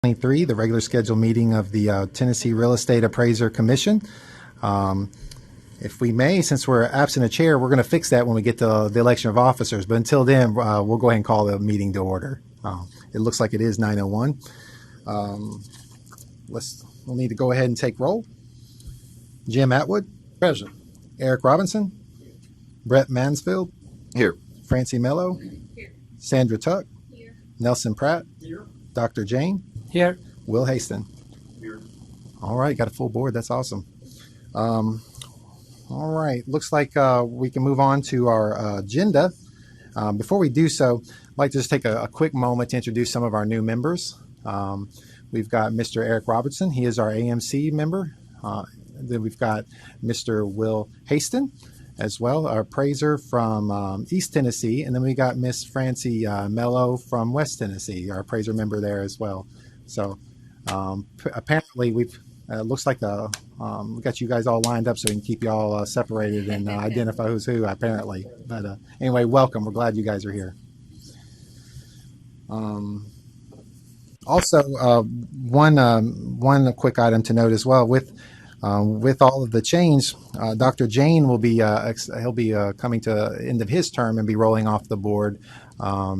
23, the regular scheduled meeting of the Tennessee Real Estate Appraiser Commission. If we may, since we're absent a chair, we're going to fix that when we get to the election of officers. But until then, we'll go ahead and call the meeting to order. It looks like it is 9:01. We'll need to go ahead and take roll. Jim Atwood. Present. Eric Robinson. Brett Mansfield. Here. Francie Mello. Here. Sandra Tuck. Here. Nelson Pratt. Here. Dr. Jane. Here. Will Haston. Here. All right, got a full board. That's awesome. All right, looks like we can move on to our agenda. Before we do so, I'd like to just take a quick moment to introduce some of our new members. We've got Mr. Eric Robertson. He is our AMC member. Then we've got Mr. Will Haston as well, our appraiser from East Tennessee. And then we got Miss Francie Mello from West Tennessee, our appraiser member there as well. So apparently looks like we got you guys all lined up so we can keep you all separated and identify who's who, apparently. But anyway, welcome. We're glad you guys are here. Also, one quick item to note as well, with all of the change, Dr. Jane will be he'll be coming to the end of his term and be rolling off the board, I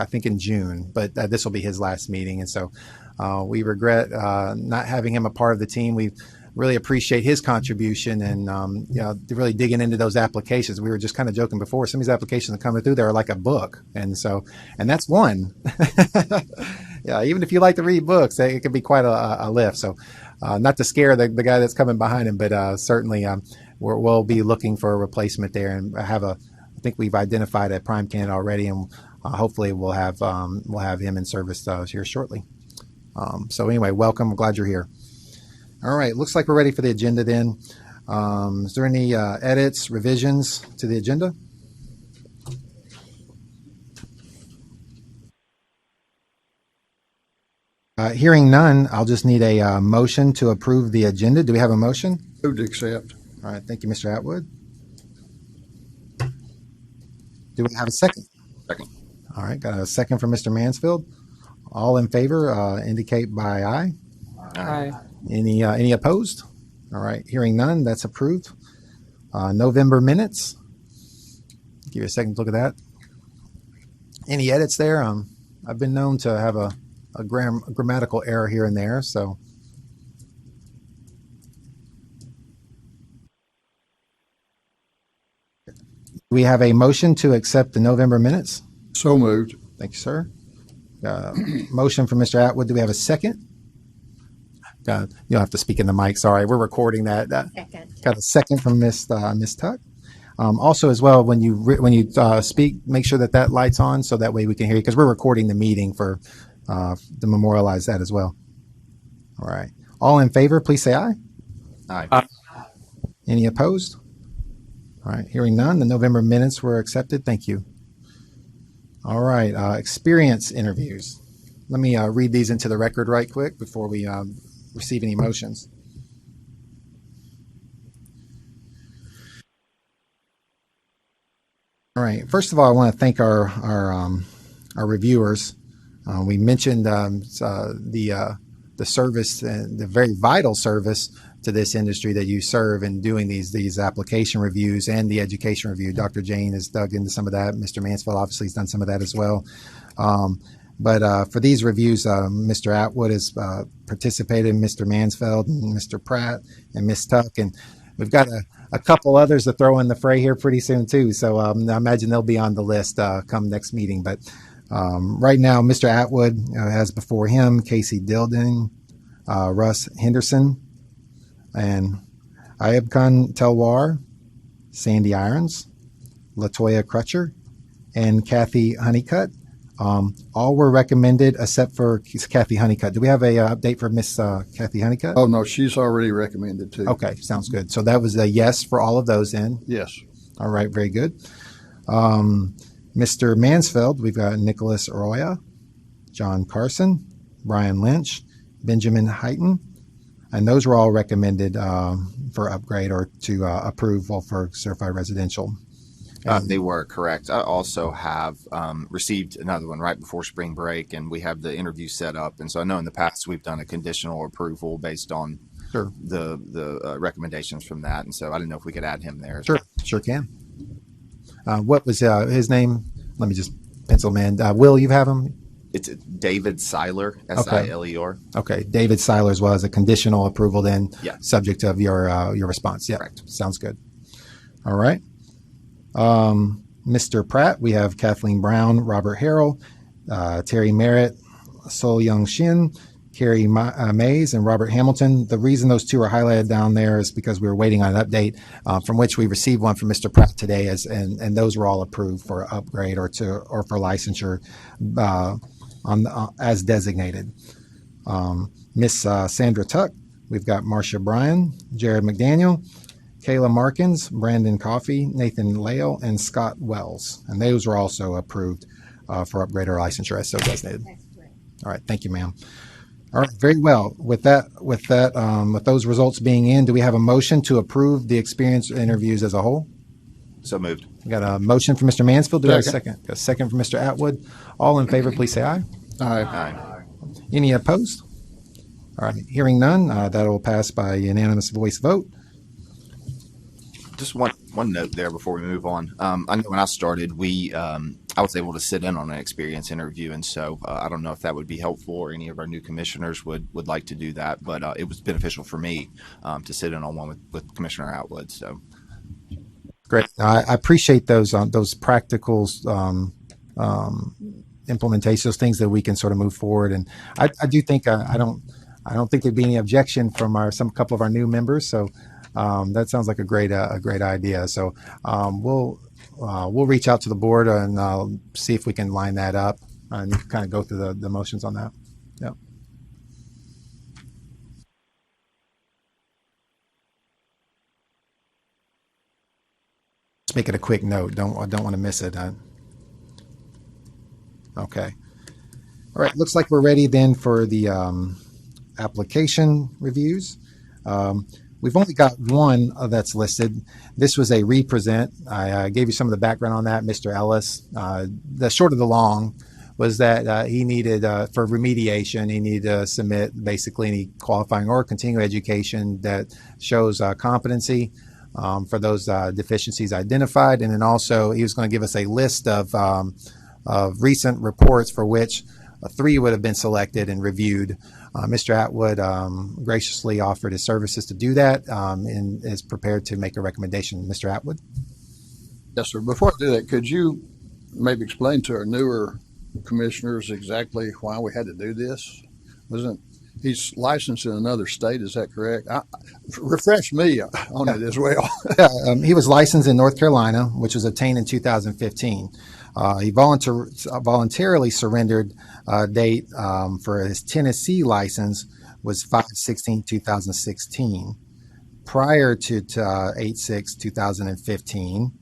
think in June. But this will be his last meeting, and so we regret not having him a part of the team. We really appreciate his contribution and really digging into those applications. We were just kind of joking before, some of these applications are coming through, they're like a book, and that's one. Yeah, even if you like to read books, it can be quite a lift. So not to scare the guy that's coming behind him, but certainly we'll be looking for a replacement there, and I think we've identified a prime candidate already, and hopefully we'll have him in service here shortly. So anyway, welcome. I'm glad you're here. All right, looks like we're ready for the agenda then. Is there any edits, revisions to the agenda? Hearing none, I'll just need a motion to approve the agenda. Do we have a motion? Move to accept. All right, thank you, Mr. Atwood. Do we have a second? Second. All right, got a second from Mr. Mansfield. All in favor indicate by aye. Aye. Any opposed? All right, hearing none, that's approved. November minutes. Give you a second to look at that. Any edits there? I've been known to have a grammatical error here and there, so. We have a motion to accept the November minutes. So moved. Thank you, sir. Motion from Mr. Atwood. Do we have a second? You'll have to speak in the mic. Sorry, we're recording that. Second. Got a second from Miss Tuck. Also, as well, when you speak, make sure that light's on so that way we can hear you, because we're recording the meeting to memorialize that as well. All right. All in favor, please say aye. Aye. Any opposed? All right. Hearing none, the November minutes were accepted. Thank you. All right. Experience interviews. Let me read these into the record right quick before we receive any motions. All right. First of all, I want to thank our reviewers. We mentioned the service and the very vital service to this industry that you serve in doing these application reviews and the education review. Dr. Jane has dug into some of that. Mr. Mansfield obviously has done some of that as well. But for these reviews, Mr. Atwood has participated, Mr. Mansfield, and Mr. Pratt, and Ms. Tuck, and we've got a couple others to throw in the fray here pretty soon too. So I imagine they'll be on the list come next meeting. But right now, Mr. Atwood has before him Casey Dilding, Russ Henderson, and Ayub Telwar, Sandy Irons, Latoya Crutcher, and Kathy Honeycutt. All were recommended except for Kathy Honeycutt. Do we have a update for Miss Kathy Honeycutt? Oh, no, she's already recommended too. Okay, sounds good. So that was a yes for all of those then? Yes. All right, very good. Mr. Mansfield, we've got Nicholas Arroyo, John Carson, Brian Lynch, Benjamin Heighton, and those were all recommended for upgrade or to approval for certified residential. And They were correct. I also have received another one right before spring break, and we have the interview set up. And so I know in the past we've done a conditional approval based on sure, the recommendations from that. And so I didn't know if we could add him there as sure, well. sure can. What was his name? Let me just pencil him in. Will, you have him? It's David Seiler, Okay. Siler. Okay. David Seiler as well as a conditional approval, then Yeah, subject of your response. Yeah, correct. sounds good. All right. Mr. Pratt, we have Kathleen Brown, Robert Harrell, Terry Merritt, Sol Young Shin, Carrie Mays, and Robert Hamilton. The reason those two are highlighted down there is because we were waiting on an update from which we received one from Mr. Pratt today, and those were all approved for upgrade or for licensure as designated. Miss Sandra Tuck, we've got Marcia Bryan, Jared McDaniel, Kayla Markins, Brandon Coffey, Nathan Lale, and Scott Wells. And those were also approved for upgrade or licensure as so designated. All right. Thank you, ma'am. All right. Very well. With those results being in, do we have a motion to approve the experience interviews as a whole? So moved. We got a motion from Mr. Mansfield. Do we have a Second. second? A second from Mr. Atwood. All in favor, please say aye. Aye. Aye. Any opposed? All right. Hearing none, that will pass by unanimous voice vote. Just one note there before we move on. I know when I started, I was able to sit in on an experience interview, and so I don't know if that would be helpful or any of our new commissioners would like to do that, but it was beneficial for me to sit in on one with Commissioner Atwood. So Great. I appreciate those practical implementations, those things that we can sort of move forward. And I do think I don't think there'd be any objection from a couple of our new members. So that sounds like a great idea. So we'll reach out to the board and see if we can line that up and kind of go through the motions on that. Yep. Just make it a quick note. I don't want to miss it. Okay. All right. Looks like we're ready then for the application reviews. We've only got one that's listed. This was a represent. I gave you some of the background on that, Mr. Ellis. The short of the long was that he needed, for remediation, he needed to submit basically any qualifying or continuing education that shows competency for those deficiencies identified. And then also he was going to give us a list of recent reports for which 3 would have been selected and reviewed. Mr. Atwood graciously offered his services to do that and is prepared to make a recommendation. Mr. Atwood? Yes, sir. Before I do that, could you maybe explain to our newer commissioners exactly why we had to do this? He's licensed in another state, is that correct? Refresh me on it as well. Yeah, he was licensed in North Carolina, which was obtained in 2015. He voluntarily surrendered date for his Tennessee license was 5/16/2016. Prior to 8/6/2015,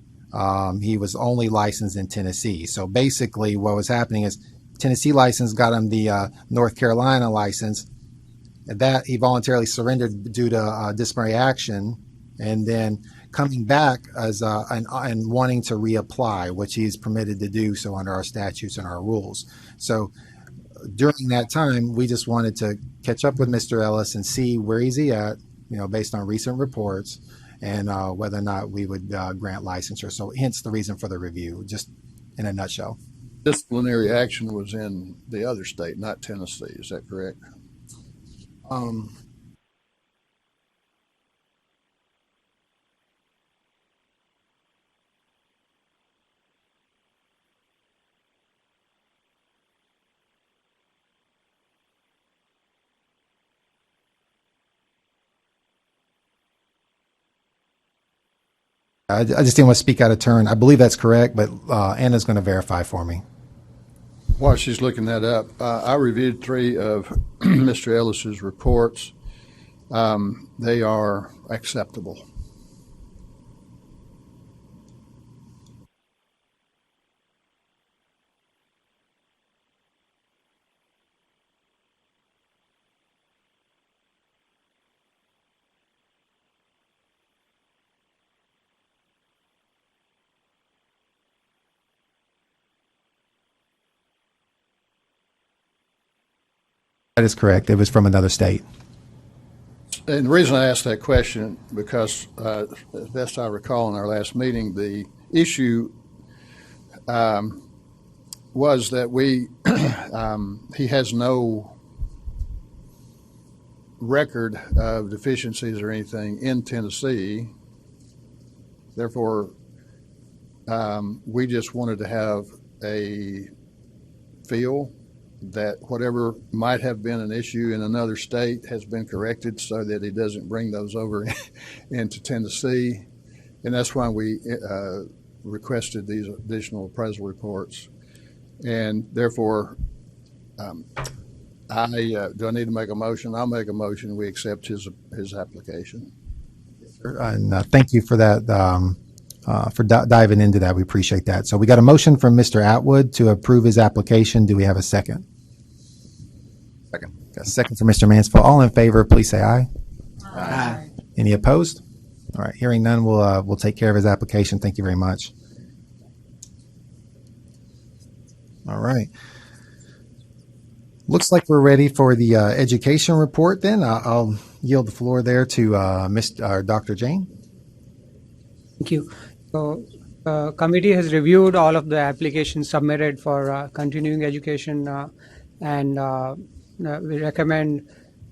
he was only licensed in Tennessee. So basically what was happening is Tennessee license got him the North Carolina license. That he voluntarily surrendered due to disciplinary action, and then coming back as and wanting to reapply, which he's permitted to do so under our statutes and our rules. So during that time, we just wanted to catch up with Mr. Ellis and see where he's at, based on recent reports, and whether or not we would grant licensure. So hence the reason for the review, just in a nutshell. Disciplinary action was in the other state, not Tennessee. Is that correct? I just didn't want to speak out of turn. I believe that's correct, but Anna's going to verify for me. While she's looking that up, I reviewed 3 of Mr. Ellis's reports. They are acceptable. That is correct. It was from another state. And the reason I asked that question, because as best I recall in our last meeting, the issue was that he has no record of deficiencies or anything in Tennessee. Therefore, we just wanted to have a feel that whatever might have been an issue in another state has been corrected so that he doesn't bring those over into Tennessee. And that's why we requested these additional appraisal reports. And therefore, do I need to make a motion? I'll make a motion. We accept his application. And thank you for that, for diving into that. We appreciate that. So we got a motion from Mr. Atwood to approve his application. Do we have a second? Second. Got a second from Mr. Mansfield. All in favor, please say aye. Aye. Any opposed? All right. Hearing none, we'll take care of his application. Thank you very much. All right. Looks like we're ready for the education report. Then I'll yield the floor there to Dr. Jane. Thank you. So, committee has reviewed all of the applications submitted for continuing education, and we recommend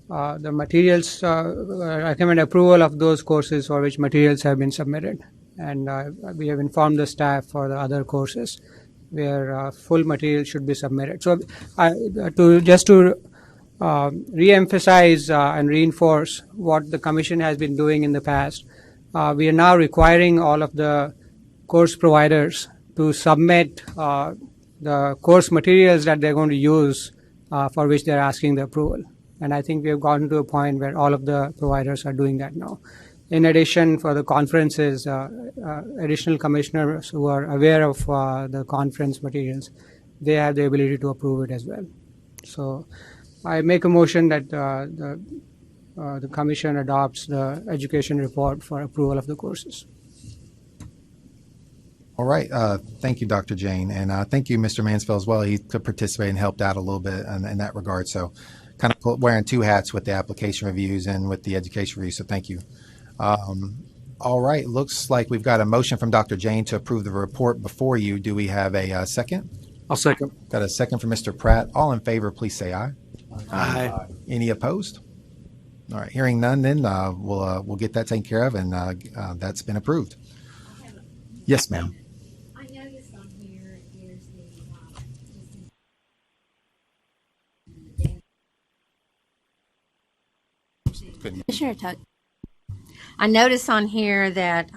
the materials. Recommend approval of those courses for which materials have been submitted, and we have informed the staff for the other courses where full material should be submitted. So, to re-emphasize and reinforce what the commission has been doing in the past. We are now requiring all of the course providers to submit the course materials that they're going to use for which they're asking the approval. And I think we have gotten to a point where all of the providers are doing that now. In addition, for the conferences, additional commissioners who are aware of the conference materials, they have the ability to approve it as well. So I make a motion that the commission adopts the education report for approval of the courses. All right. Thank you, Dr. Jane. And thank you, Mr. Mansfield, as well. He could participate and helped out a little bit in that regard. So kind of wearing two hats with the application reviews and with the education review. So thank you. All right. Looks like we've got a motion from Dr. Jane to approve the report before you. Do we have a second? I'll second. Got a second from Mr. Pratt. All in favor, please say aye. Aye. Any opposed? All right. Hearing none, then we'll get that taken care of, and that's been approved. Yes, ma'am. I noticed on here there's Commissioner Tuck. I notice on here that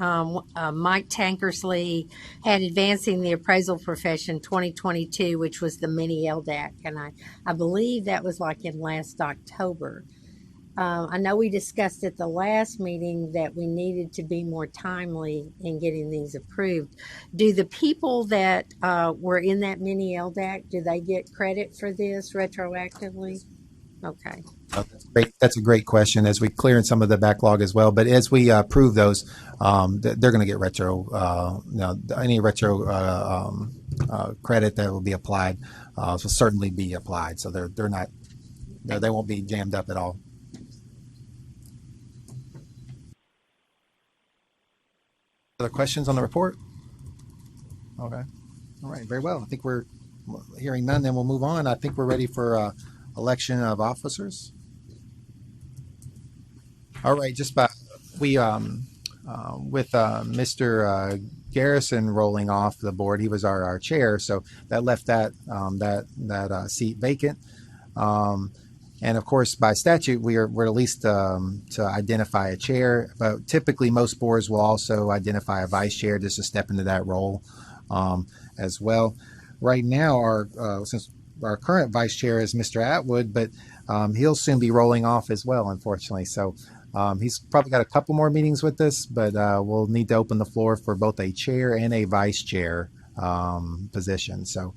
Mike Tankersley had Advancing the Appraisal Profession 2022, which was the mini LDAC, and I believe that was like in last October. I know we discussed at the last meeting that we needed to be more timely in getting these approved. Do the people that were in that mini LDAC, do they get credit for this retroactively? Okay. That's a great question as we clear in some of the backlog as well. But as we approve those, they're going to get retro, any retro credit that will be applied will certainly be applied. So they're not, they won't be jammed up at all. Other questions on the report? Okay. All right. Very well. I think we're hearing none. Then we'll move on. I think we're ready for election of officers. All right. Just with Mr. Garrison rolling off the board, he was our chair, so that left that seat vacant. And of course, by statute, we're at least to identify a chair. But typically, most boards will also identify a vice chair just to step into that role as well. Right now, since our current vice chair is Mr. Atwood, but he'll soon be rolling off as well, unfortunately. So he's probably got a couple more meetings with us, but we'll need to open the floor for both a chair and a vice chair position. So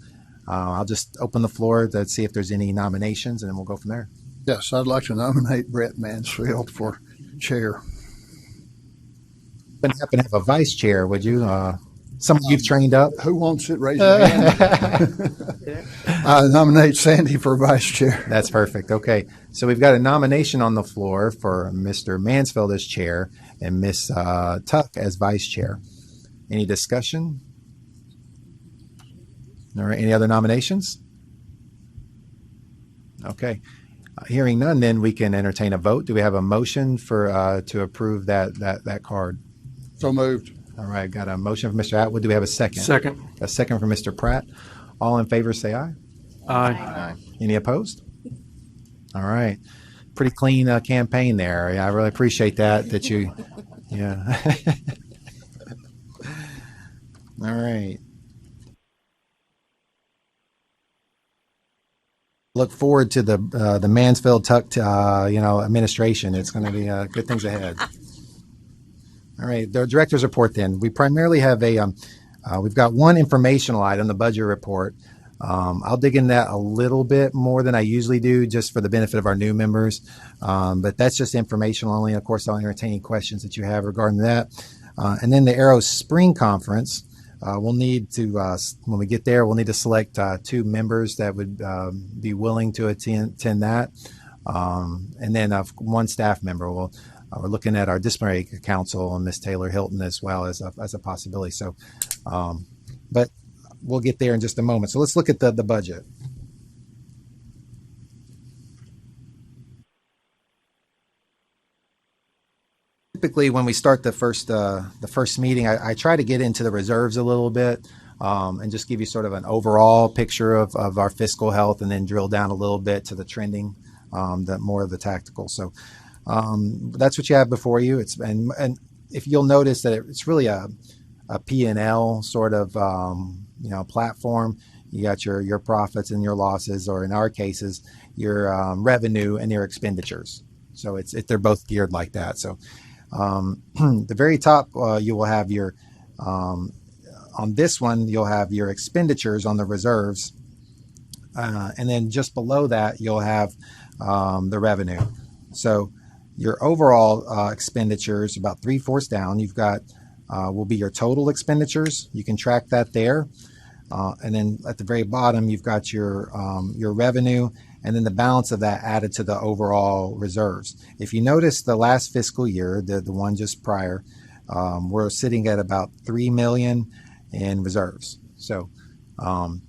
I'll just open the floor to see if there's any nominations, and then we'll go from there. Yes, I'd like to nominate Brett Mansfield for chair. Wouldn't happen to have a vice chair, would you? Someone you've trained up. Who wants it? Raise your hand. I nominate Sandy for vice chair. That's perfect. Okay. So we've got a nomination on the floor for Mr. Mansfield as chair and Miss Tuck as vice chair. Any discussion? All right. Any other nominations? Okay. Hearing none, then we can entertain a vote. Do we have a motion for to approve that card? So moved. All right. Got a motion from Mr. Atwood. Do we have a second? Second. A second from Mr. Pratt. All in favor, say aye. Aye. Any opposed? All right. Pretty clean campaign there. Yeah, I really appreciate that you, yeah. All right. Look forward to the Mansfield Tuck, administration. It's going to be good things ahead. All right, the director's report. Then we primarily have we've got one informational item, the budget report. I'll dig in that a little bit more than I usually do, just for the benefit of our new members. But that's just informational only. Of course, I'll entertain any questions that you have regarding that. And then the Aero Spring Conference. We'll need to, when we get there, we'll need to select 2 members that would be willing to attend that. And then 1 staff member. We're looking at our disciplinary council and Miss Taylor Hilton as well as a possibility. So, but we'll get there in just a moment. So let's look at the budget. Typically, when we start the first meeting, I try to get into the reserves a little bit and just give you sort of an overall picture of our fiscal health, and then drill down a little bit to the trending, more of the tactical. So that's what you have before you. And if you'll notice that it's really a P&L sort of platform. You got your profits and your losses, or in our cases, your revenue and your expenditures. So they're both geared like that. So. The very top, you will have your, on this one, you'll have your expenditures on the reserves. And then just below that, you'll have the revenue. So your overall expenditures, about 3/4 down, you've got, will be your total expenditures. You can track that there. And then at the very bottom, you've got your revenue, and then the balance of that added to the overall reserves. If you notice the last fiscal year, the one just prior, we're sitting at about $3 million in reserves. So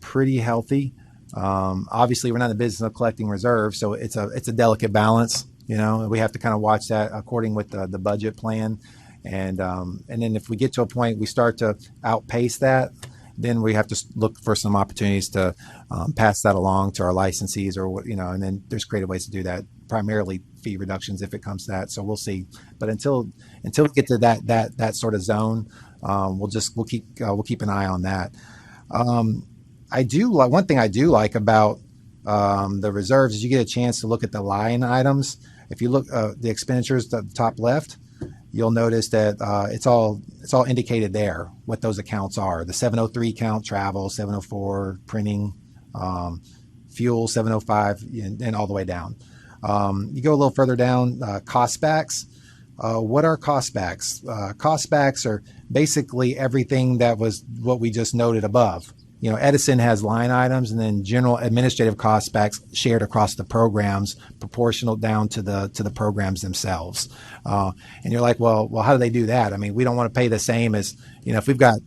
pretty healthy. Obviously, we're not in the business of collecting reserves, so it's a delicate balance. We have to kind of watch that according with the budget plan, and then if we get to a point we start to outpace that, then we have to look for some opportunities to pass that along to our licensees, or and then there's creative ways to do that. Primarily fee reductions if it comes to that. So we'll see. But until we get to that sort of zone, we'll keep an eye on that. One thing I do like about the reserves is you get a chance to look at the line items. If you look the expenditures at the top left, you'll notice that it's all indicated there, what those accounts are. The 703 count, travel, 704 printing, fuel, 705, and all the way down. You go a little further down, cost backs. What are cost backs? Cost backs are basically everything that was what we just noted above. Edison has line items, and then general administrative cost backs shared across the programs, proportional down to the programs themselves. And you're like, well, how do they do that? I mean, we don't want to pay the same as, if we've got,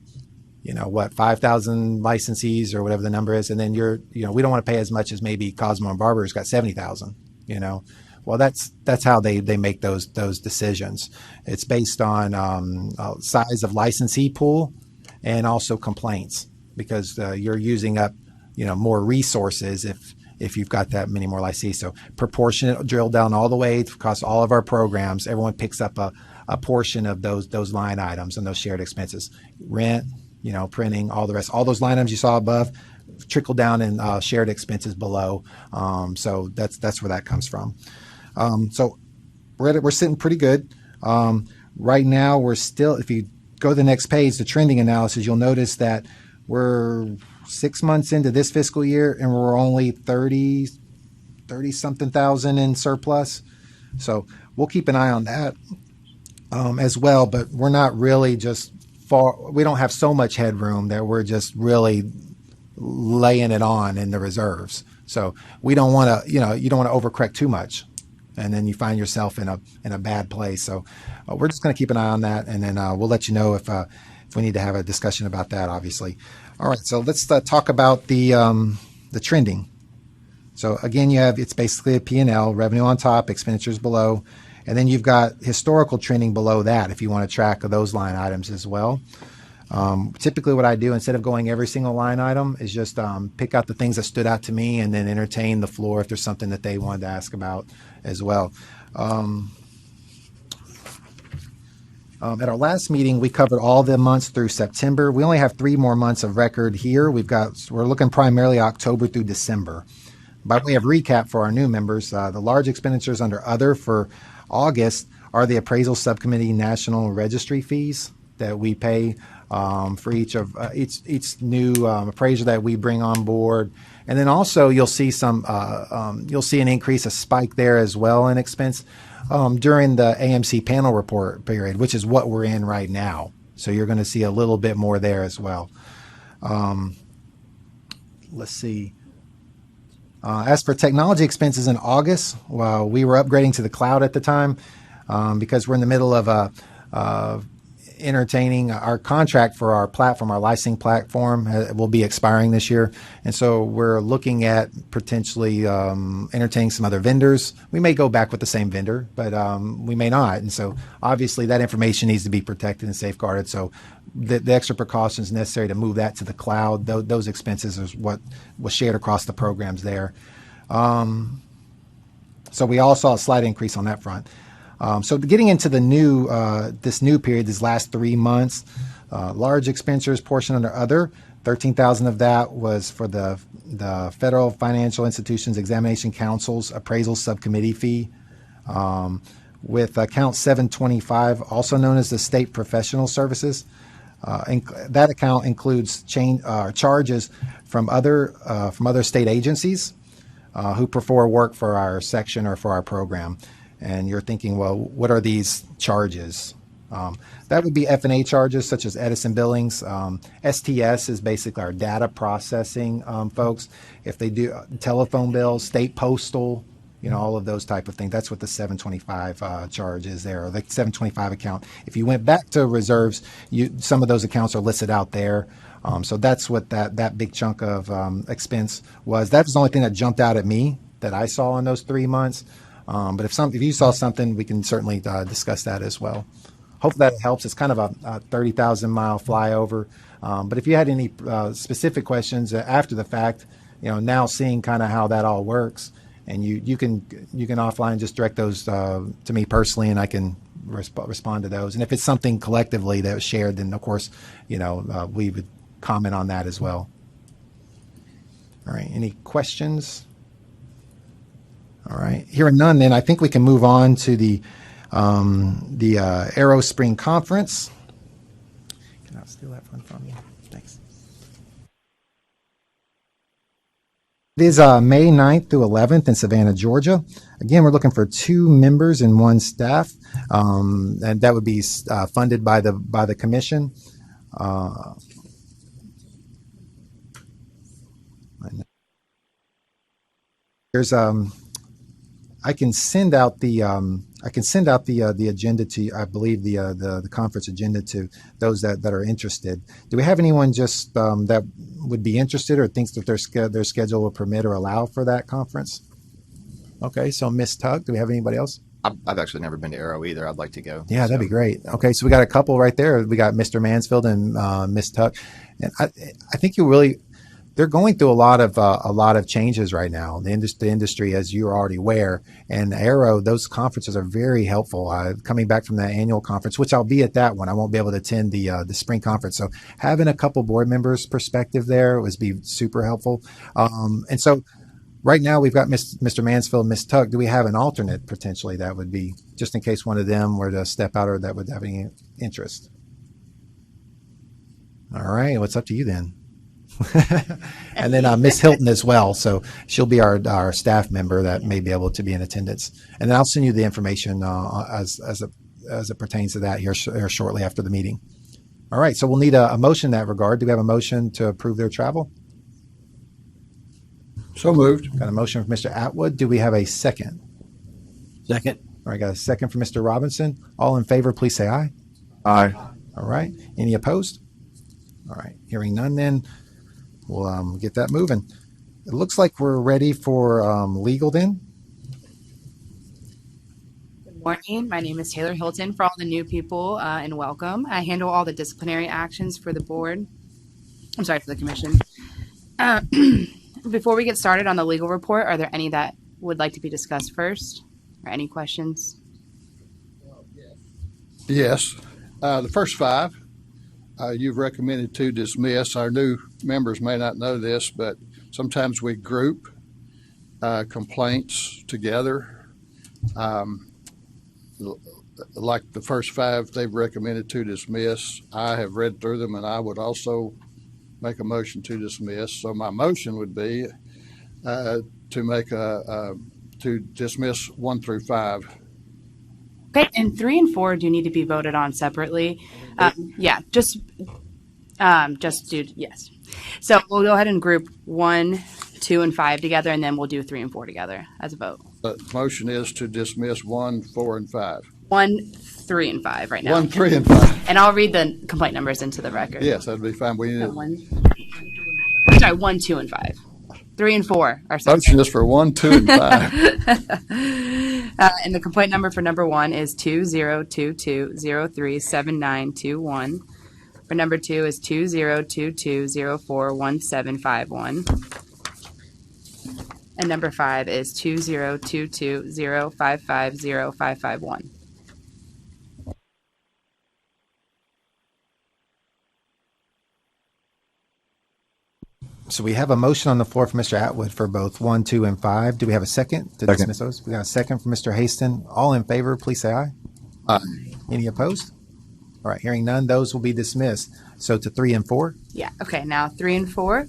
5,000 licensees or whatever the number is, and then we don't want to pay as much as maybe Cosmo and Barber's got 70,000. Well, that's how they make those decisions. It's based on size of licensee pool and also complaints. Because you're using up, more resources if you've got that many more licensees. So proportionate drill down all the way across all of our programs. Everyone picks up a portion of those line items and those shared expenses. Rent, printing, all the rest. All those line items you saw above trickle down in shared expenses below. So that's where that comes from. So we're sitting pretty good. Right now we're still, if you go to the next page, the trending analysis, you'll notice that we're 6 months into this fiscal year, and we're only 30 something thousand in surplus. So we'll keep an eye on that as well. But we're not really just we don't have so much headroom that we're just really laying it on in the reserves. So we don't want to, you don't want to overcorrect too much, and then you find yourself in a bad place. So we're just going to keep an eye on that, and then we'll let you know if we need to have a discussion about that. Obviously. All right. So let's talk about the trending. So again, it's basically a P&L, revenue on top, expenditures below, and then you've got historical trending below that if you want to track those line items as well. Typically what I do instead of going every single line item is just pick out the things that stood out to me and then entertain the floor if there's something that they wanted to ask about as well. At our last meeting, we covered all the months through September. We only have 3 more months of record here. We're looking primarily October through December. By way of recap for our new members, the large expenditures under other for August are the appraisal subcommittee national registry fees that we pay for each new appraiser that we bring on board, and then also you'll see an increase, a spike there as well in expense during the AMC panel report period, which is what we're in right now. So you're going to see a little bit more there as well. Let's see. As for technology expenses in August, well, we were upgrading to the cloud at the time because we're in the middle of entertaining our contract for our platform, our licensing platform will be expiring this year. And so we're looking at potentially entertaining some other vendors. We may go back with the same vendor, but we may not. And so obviously that information needs to be protected and safeguarded. So the extra precautions necessary to move that to the cloud, those expenses is what was shared across the programs there. So we all saw a slight increase on that front. So getting into the this new period, these last 3 months, large expenditures portion under other, 13,000 of that was for the Federal Financial Institutions Examination Council's appraisal subcommittee fee. With account 725, also known as the State Professional Services, that account includes charges from other state agencies who perform work for our section or for our program. And you're thinking, well, what are these charges? That would be F&A charges such as Edison Billings. STS is basically our data processing folks. If they do telephone bills, state postal, all of those type of things. That's what the 725 charge is there, or the 725 account. If you went back to reserves, some of those accounts are listed out there. So that's what that big chunk of expense was. That was the only thing that jumped out at me that I saw in those 3 months. But if you saw something, we can certainly discuss that as well. Hopefully that helps. It's kind of a 30,000 mile flyover. But if you had any specific questions after the fact, now seeing kind of how that all works, and you can offline just direct those to me personally, and I can respond to those. And if it's something collectively that was shared, then of course, we would comment on that as well. All right. Any questions? All right. Hearing none, then I think we can move on to the Aero Spring Conference. Can I steal that one from you? Thanks. It is May 9th through 11th in Savannah, Georgia. Again, we're looking for 2 members and 1 staff, and that would be funded by the commission. There's I can send out the agenda to you, I believe the conference agenda to those that are interested. Do we have anyone just that would be interested or thinks that their schedule will permit or allow for that conference? Okay, so Ms. Tuck, do we have anybody else? I've actually never been to Aero either. I'd like to go. Yeah, that'd be great. Okay, so we got a couple right there. We got Mr. Mansfield and Ms. Tuck, and I think they're going through a lot of changes right now. The industry, as you're already aware, and Aero, those conferences are very helpful. Coming back from that annual conference, which I'll be at that one, I won't be able to attend the spring conference. So having a couple board members' perspective there would be super helpful. And so right now we've got Mr. Mansfield, Ms. Tuck. Do we have an alternate potentially that would be just in case one of them were to step out or that would have any interest? All right, what's up to you then? And then Miss Hilton as well, so she'll be our staff member that may be able to be in attendance. And then I'll send you the information as it pertains to that here shortly after the meeting. All right, so we'll need a motion in that regard. Do we have a motion to approve their travel? So moved. Got a motion from Mr. Atwood. Do we have a second? Second. All right, got a second from Mr. Robinson. All in favor, please say aye. Aye. All right. Any opposed? All right. Hearing none, then we'll get that moving. It looks like we're ready for legal then. Good morning. My name is Taylor Hilton. For all the new people, and welcome. I handle all the disciplinary actions for the board. I'm sorry, for the commission. Before we get started on the legal report, are there any that would like to be discussed first, or any questions? Yes. The first 5, you've recommended to dismiss. Our new members may not know this, but sometimes we group complaints together. Like the first 5, they've recommended to dismiss. I have read through them, and I would also make a motion to dismiss. So my motion would be to make to dismiss 1 through 5. Okay, and 3 and 4 do need to be voted on separately. Yeah, just do, yes. So we'll go ahead and group 1, 2, and 5 together, and then we'll do 3 and 4 together as a vote. The motion is to dismiss 1, 4, and 5. 1, 3, and 5 right now. 1, 3, and 5. And I'll read the complaint numbers into the record. Yes, that'd be fine. We need Sorry, 1, 2, and 5. 3 and 4 are separate. motion is for 1, 2, and 5. And the complaint number for number 1 is 2022037921. For number 2 is 2022041751. And number 5 is 202205505551. So we have a motion on the floor from Mr. Atwood for both 1, 2, and 5. Do we have a second to dismiss those? We got a second from Mr. Haston. All in favor, please say aye. Aye. Any opposed? All right, hearing none, those will be dismissed. So to 3 and 4. Yeah, okay, now 3 and 4.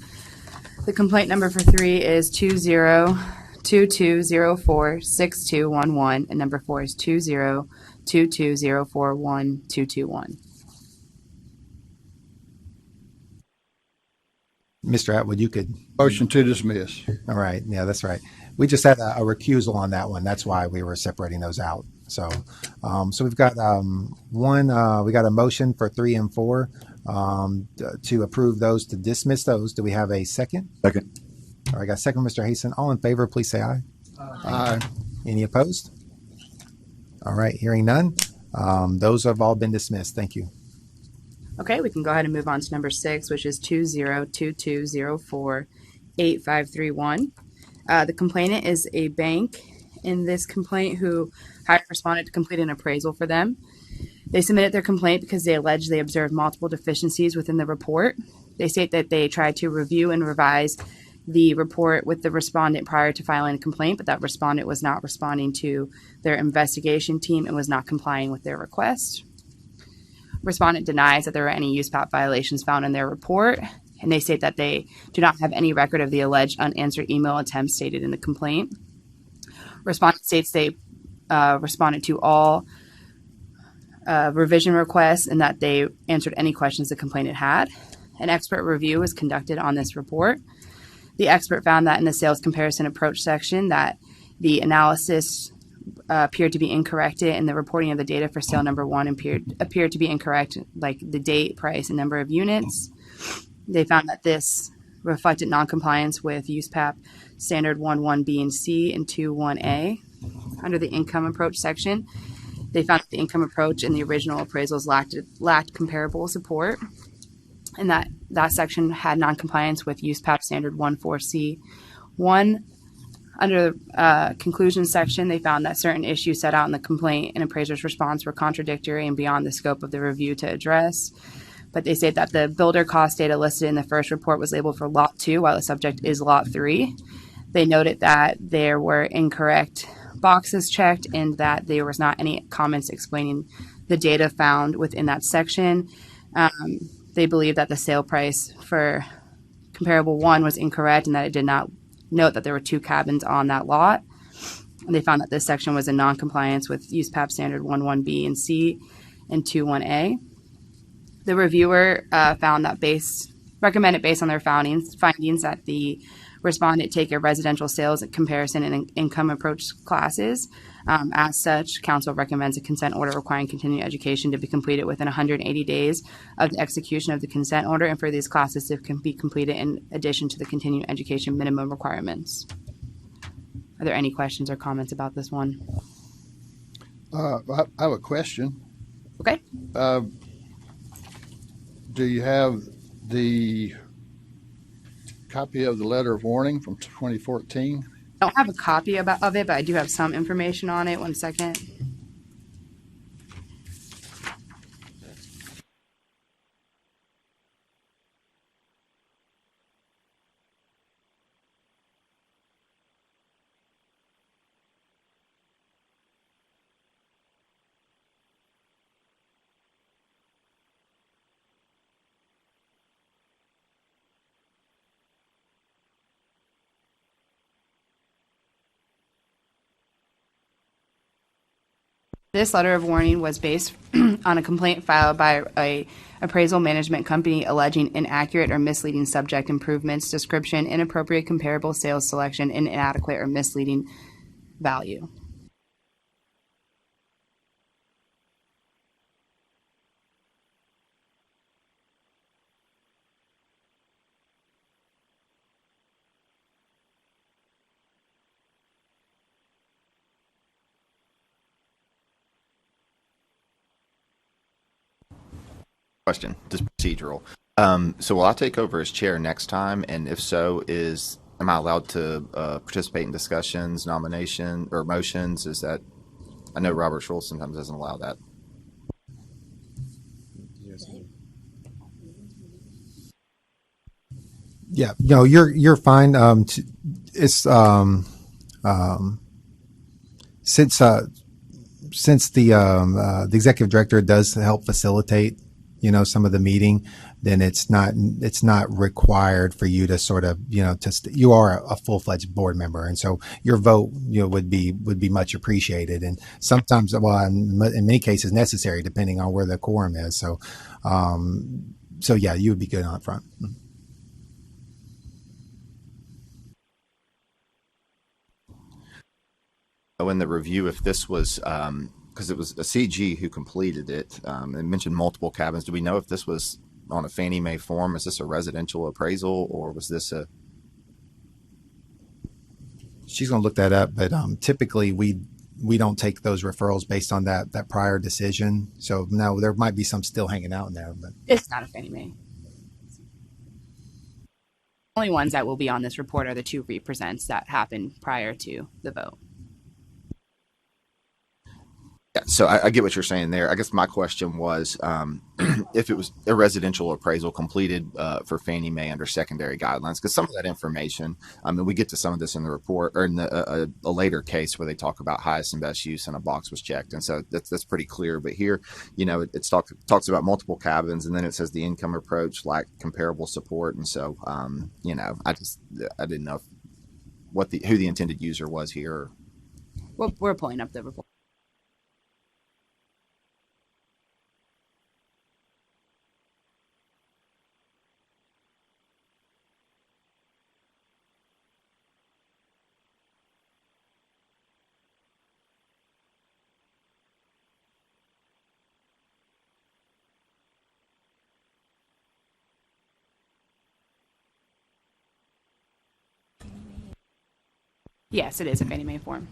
The complaint number for 3 is 2022046211, and number 4 is 2022041221. Mr. Atwood, you could. Motion to dismiss. All right. Yeah, that's right. We just had a recusal on that one. That's why we were separating those out. So, so we've got one. We got a motion for 3 and 4 to approve those, to dismiss those. Do we have a second? Second. All right. Got a second, Mr. Haston. All in favor, please say aye. Aye. Any opposed? All right. Hearing none. Those have all been dismissed. Thank you. Okay, we can go ahead and move on to number 6, which is 2022048531. The complainant is a bank in this complaint who hired a respondent to complete an appraisal for them. They submitted their complaint because they allege they observed multiple deficiencies within the report. They state that they tried to review and revise the report with the respondent prior to filing a complaint, but that respondent was not responding to their investigation team and was not complying with their request. Respondent denies that there were any USPAP violations found in their report, and they state that they do not have any record of the alleged unanswered email attempts stated in the complaint. Respondent states they responded to all revision requests and that they answered any questions the complainant had. An expert review was conducted on this report. The expert found that in the sales comparison approach section that the analysis appeared to be incorrect, and the reporting of the data for sale number 1 appeared to be incorrect, like the date, price, and number of units. They found that this reflected noncompliance with USPAP standard 1.1b and c and 2.1a. Under the income approach section, they found that the income approach in the original appraisals lacked comparable support, and that section had noncompliance with USPAP standard 1.4c1. Under the conclusion section, they found that certain issues set out in the complaint and appraiser's response were contradictory and beyond the scope of the review to address. But they state that the builder cost data listed in the first report was labeled for Lot 2, while the subject is Lot 3. They noted that there were incorrect boxes checked and that there was not any comments explaining the data found within that section. They believe that the sale price for comparable 1 was incorrect and that it did not note that there were 2 cabins on that lot. And they found that this section was in noncompliance with USPAP standard 1.1b and c and 2.1a. The reviewer recommended based on their findings that the respondent take a residential sales comparison and income approach classes. As such, council recommends a consent order requiring continuing education to be completed within 180 days of the execution of the consent order, and for these classes to be completed in addition to the continuing education minimum requirements. Are there any questions or comments about this one? I have a question. Okay. Do you have the copy of the letter of warning from 2014? I don't have a copy of it, but I do have some information on it. One second. This letter of warning was based on a complaint filed by a appraisal management company alleging inaccurate or misleading subject improvements, description, inappropriate comparable sales selection, and inadequate or misleading value. Question, just procedural. So will I take over as chair next time? And if so, am I allowed to participate in discussions, nomination, or motions? Is that, I know Robert Schultz sometimes doesn't allow that. Yeah, no, you're fine. It's since the executive director does help facilitate, some of the meeting, then it's not required for you to sort of, you are a full-fledged board member, and so your vote, would be much appreciated, and sometimes, well, in many cases necessary, depending on where the quorum is. So yeah, you would be good on front. In the review, if this was, because it was a CG who completed it, and mentioned multiple cabins, do we know if this was on a Fannie Mae form? Is this a residential appraisal, or was this a... She's going to look that up, but typically we don't take those referrals based on that prior decision. So no, there might be some still hanging out in there, but It's not a Fannie Mae. Only ones that will be on this report are the two represents that happened prior to the vote. Yeah, so I get what you're saying there. I guess my question was, if it was a residential appraisal completed for Fannie Mae under secondary guidelines, because some of that information, and we get to some of this in the report or in a later case where they talk about highest and best use and a box was checked, and so that's pretty clear. But here, it talks about multiple cabins, and then it says the income approach lacked comparable support, and so I didn't know who the intended user was here. We're pulling up the report. Yes, it is a Fannie Mae form.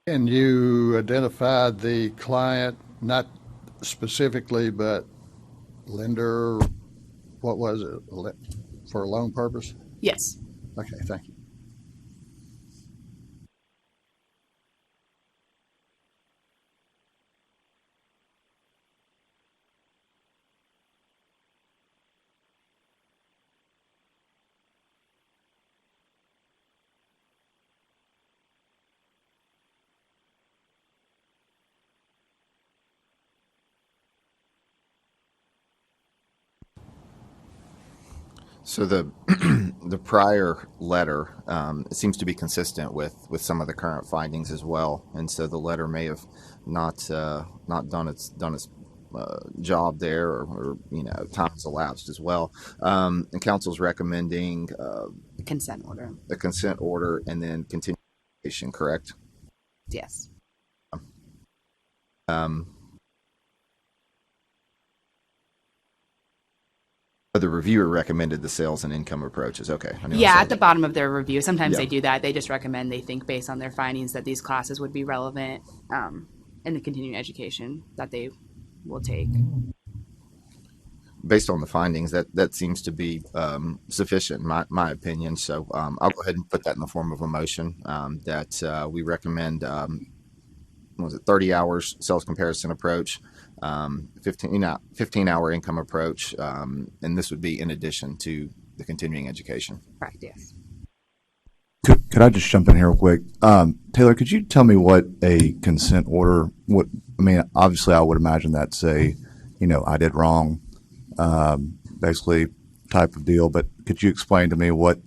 And you identified the client, not specifically, but lender, what was it, for a loan purpose? Yes. Okay, thank you. So the the prior letter it seems to be consistent with some of the current findings as well, and so the letter may have not done its job there, or time has elapsed as well. And council's recommending Consent order. the consent order and then continuation, correct? Yes. Um, the reviewer recommended the sales and income approaches. Okay. I knew I Yeah, saw at the that. bottom of their review, sometimes Yeah. they do that. They just recommend, they think based on their findings that these classes would be relevant in the continuing education that they will take. Based on the findings, that seems to be sufficient, in my opinion. So I'll go ahead and put that in the form of a motion that we recommend. What was it 30 hours sales comparison approach, 15-hour income approach, and this would be in addition to the continuing education. Correct, yes. Could I just jump in here real quick? Taylor, could you tell me what a consent order, obviously I would imagine that's I did wrong, basically type of deal, but could you explain to me what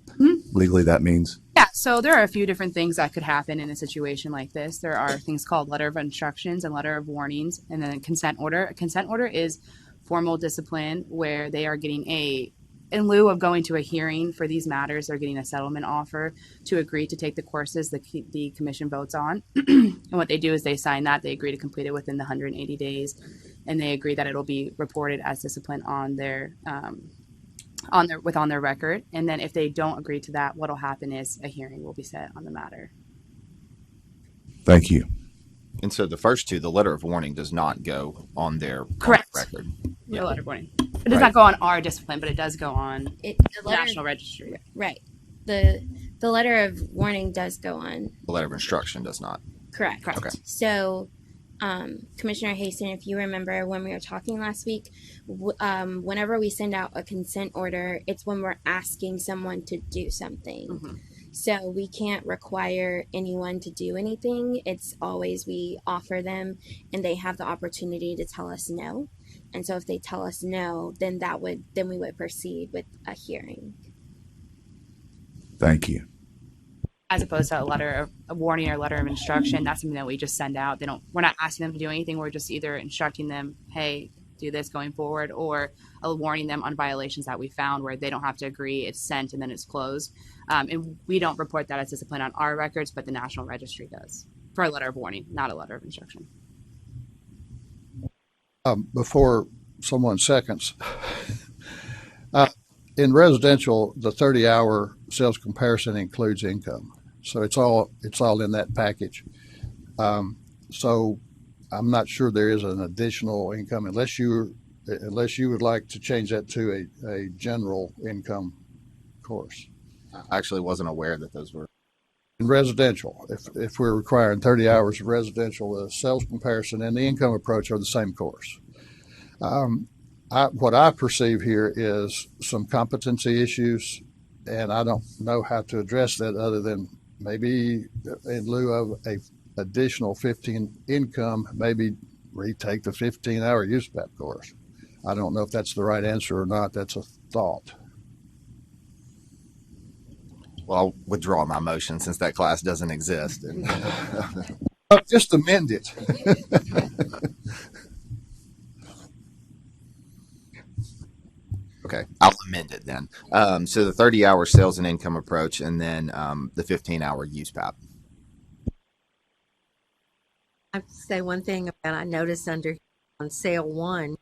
legally that means? Yeah, so there are a few different things that could happen in a situation like this. There are things called letter of instructions and letter of warnings, and then a consent order. A consent order is formal discipline where they are getting in lieu of going to a hearing for these matters, they're getting a settlement offer to agree to take the courses the commission votes on. And what they do is they sign that, they agree to complete it within the 180 days, and they agree that it'll be reported as discipline on their record. And then if they don't agree to that, what'll happen is a hearing will be set on the matter. Thank you. And so the first two, the letter of warning does not go on their Correct. record. No letter of warning. It does not go on our discipline, but it does go on The the National Registry. Right. The letter of warning does go on. The letter of instruction does not. Correct. Correct. Okay. So, Commissioner Haston, if you remember when we were talking last week, whenever we send out a consent order, it's when we're asking someone to do something. Mm-hmm. So we can't require anyone to do anything. It's always we offer them and they have the opportunity to tell us no. And so if they tell us no, then we would proceed with a hearing. Thank you. As opposed to a letter of a warning or a letter of instruction, that's something that we just send out. We're not asking them to do anything. We're just either instructing them, hey, do this going forward, or warning them on violations that we found where they don't have to agree. It's sent and then it's closed. And we don't report that as discipline on our records, but the National Registry does for a letter of warning, not a letter of instruction. Before someone seconds, in residential, the 30-hour sales comparison includes income, so it's all in that package. So I'm not sure there is an additional income unless you would like to change that to a general income course. I actually wasn't aware that those were. In residential, if we're requiring 30 hours of residential, the sales comparison and the income approach are the same course. What I perceive here is some competency issues, and I don't know how to address that other than maybe in lieu of a additional 15 income, maybe retake the 15-hour USPAP course. I don't know if that's the right answer or not. That's a thought. Well, I'll withdraw my motion since that class doesn't exist. Just amend it. Okay, I'll amend it then. So the 30-hour sales and income approach, and then the 15-hour USPAP. I have to say one thing about I noticed under on sale one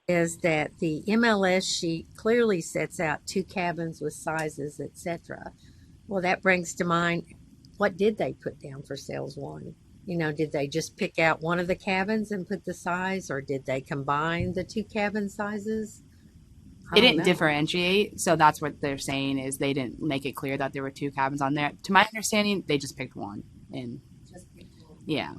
is that the MLS sheet clearly sets out 2 cabins with sizes, etc. Well, that brings to mind, what did they put down for sales one? Did they just pick out one of the cabins and put the size, or did they combine the 2 cabin sizes? It didn't differentiate, so that's what they're saying is they didn't make it clear that there were 2 cabins on there. To my understanding, they just picked one. And yeah.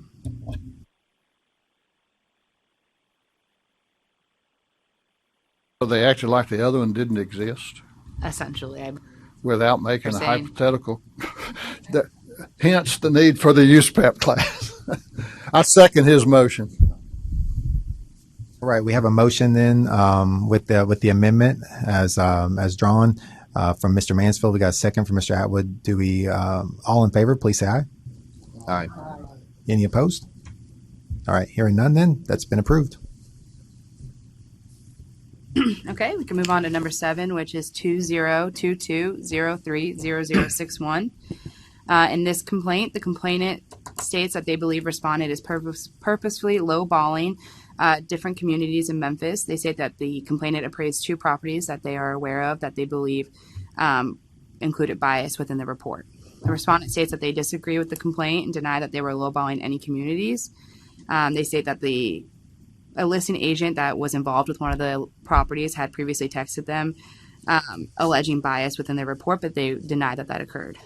So they acted like the other one didn't exist Essentially, without making a They're saying- hypothetical. Hence the need for the USPAP class. I second his motion. All right, we have a motion then with the amendment as drawn from Mr. Mansfield. We got a second from Mr. Atwood. Do we all in favor? Please say aye. Aye. Any opposed? All right, hearing none. Then that's been approved. Okay, we can move on to number 7, which is 2022030061. In this complaint, the complainant states that they believe respondent is purposefully lowballing different communities in Memphis. They say that the complainant appraised 2 properties that they are aware of that they believe included bias within the report. The respondent states that they disagree with the complaint and deny that they were lowballing any communities. They state that a listing agent that was involved with one of the properties had previously texted them alleging bias within their report, but they deny that occurred.